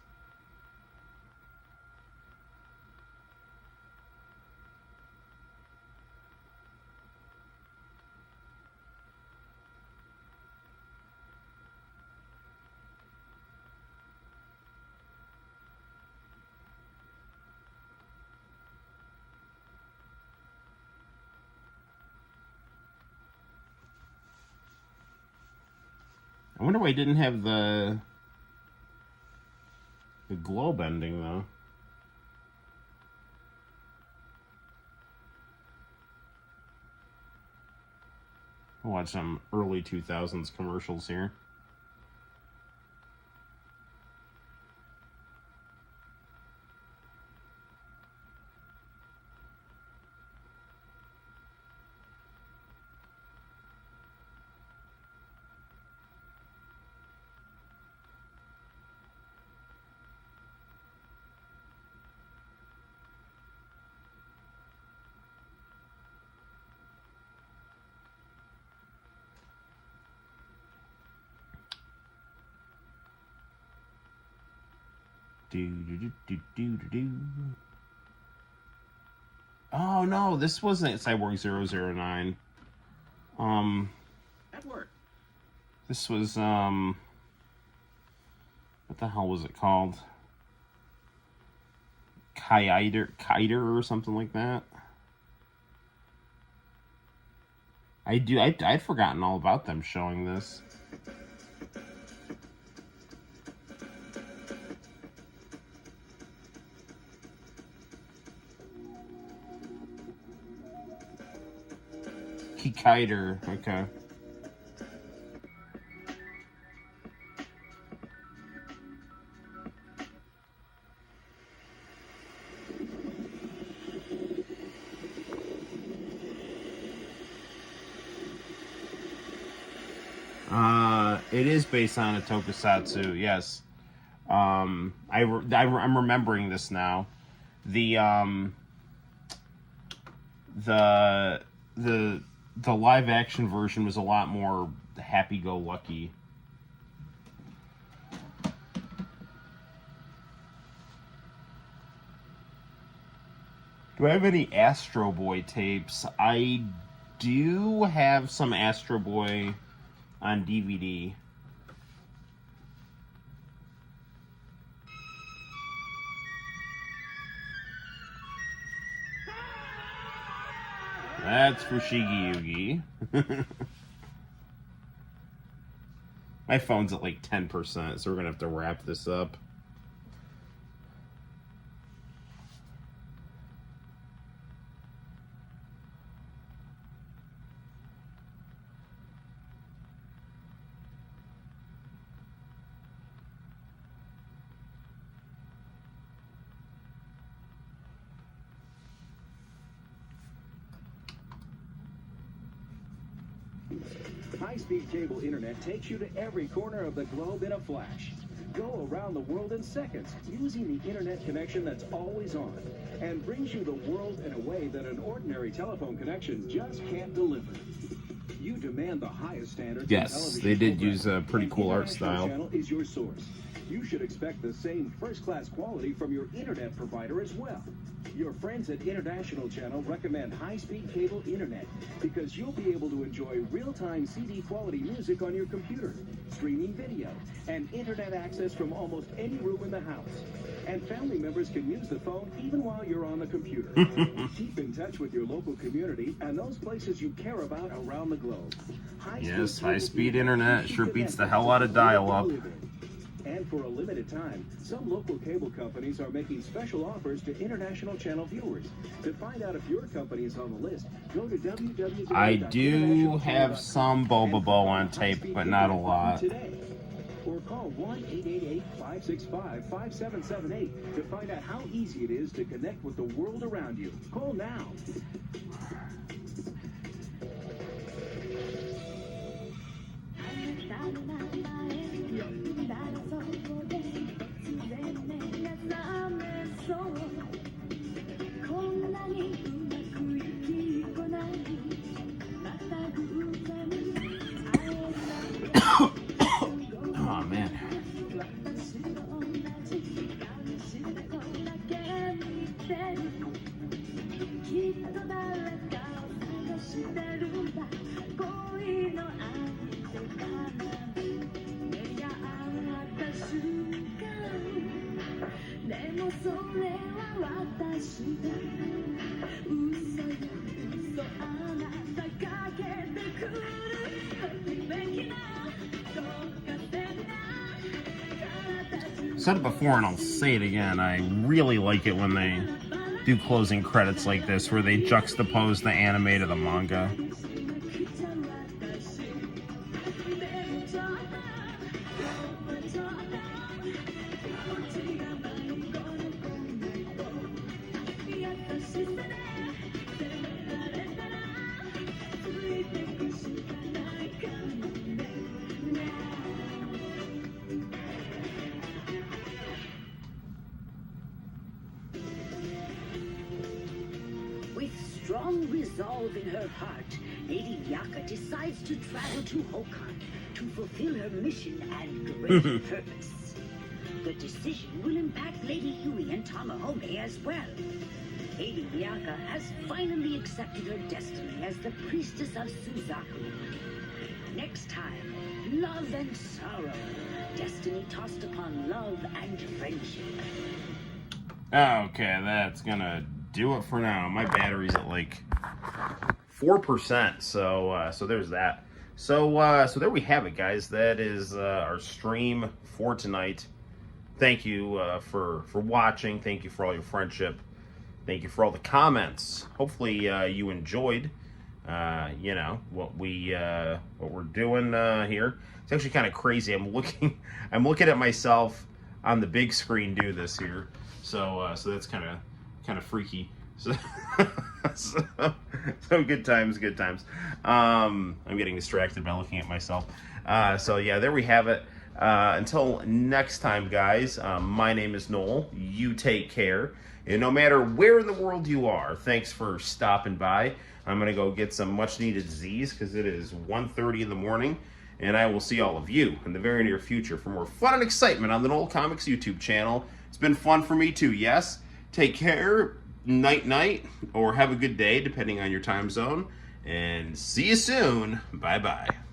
I wonder why he didn't have the globe ending, though. I'll watch some early 2000s commercials here. Oh no, this wasn't Cyborg 009. That worked. This was what the hell was it called? Kiter or something like that. I'd forgotten all about them showing this. Kiter, okay. It is based on a tokusatsu, yes. I'm remembering this now. The live action version was a lot more happy-go-lucky. Do I have any Astro Boy tapes? I do have some Astro Boy on DVD. That's Fushigi Yugi. My phone's at like 10%, so we're gonna have to wrap this up. High-speed cable internet takes you to every corner of the globe in a flash. Go around the world in seconds using the internet connection that's always on and brings you the world in a way that an ordinary telephone connection just can't deliver. You demand the highest standards. Yes, they did use a pretty cool art style. Channel is your source. You should expect the same first-class quality from your internet provider as well. Your friends at International Channel recommend high-speed cable internet because you'll be able to enjoy real-time CD quality music on your computer, streaming video, and internet access from almost any room in the house. And family members can use the phone even while you're on the computer. Keep in touch with your local community and those places you care about around the globe. Yes, high-speed internet sure beats the hell out of dial-up. And for a limited time, some local cable companies are making special offers to International Channel viewers. To find out if your company is on the list, go to www. I do have some Boba on tape, but not a lot. Today. Or call 1-888-565-5778 to find out how easy it is to connect with the world around you. Call now. Oh man. Said it before and I'll say it again. I really like it when they do closing credits like this, where they juxtapose the anime to the manga. Strong resolve in her heart, Lady Yaka decides to travel to Hokan to fulfill her mission and great purpose. The decision will impact Lady Yui and Tamahome as well. Lady Yaka has finally accepted her destiny as the priestess of Suzaku. Next time, love and sorrow, destiny tossed upon love and friendship. Okay, that's gonna do it for now. My battery's at like 4%, so there's that. So there we have it, guys. That is our stream for tonight. Thank you for watching. Thank you for all your friendship. Thank you for all the comments. Hopefully you enjoyed you know what we're doing here. It's actually kind of crazy. I'm looking at myself on the big screen do this here. So that's kind of freaky. So so good times, good times. I'm getting distracted by looking at myself. So yeah, there we have it. Until next time, guys, my name is Noel. You take care. And no matter where in the world you are, thanks for stopping by. I'm going to go get some much-needed Z's because it is 1:30 in the morning. And I will see all of you in the very near future for more fun and excitement on the Noel ComiX YouTube channel. It's been fun for me too, yes? Take care, night-night, or have a good day, depending on your time zone. And see you soon. Bye-bye.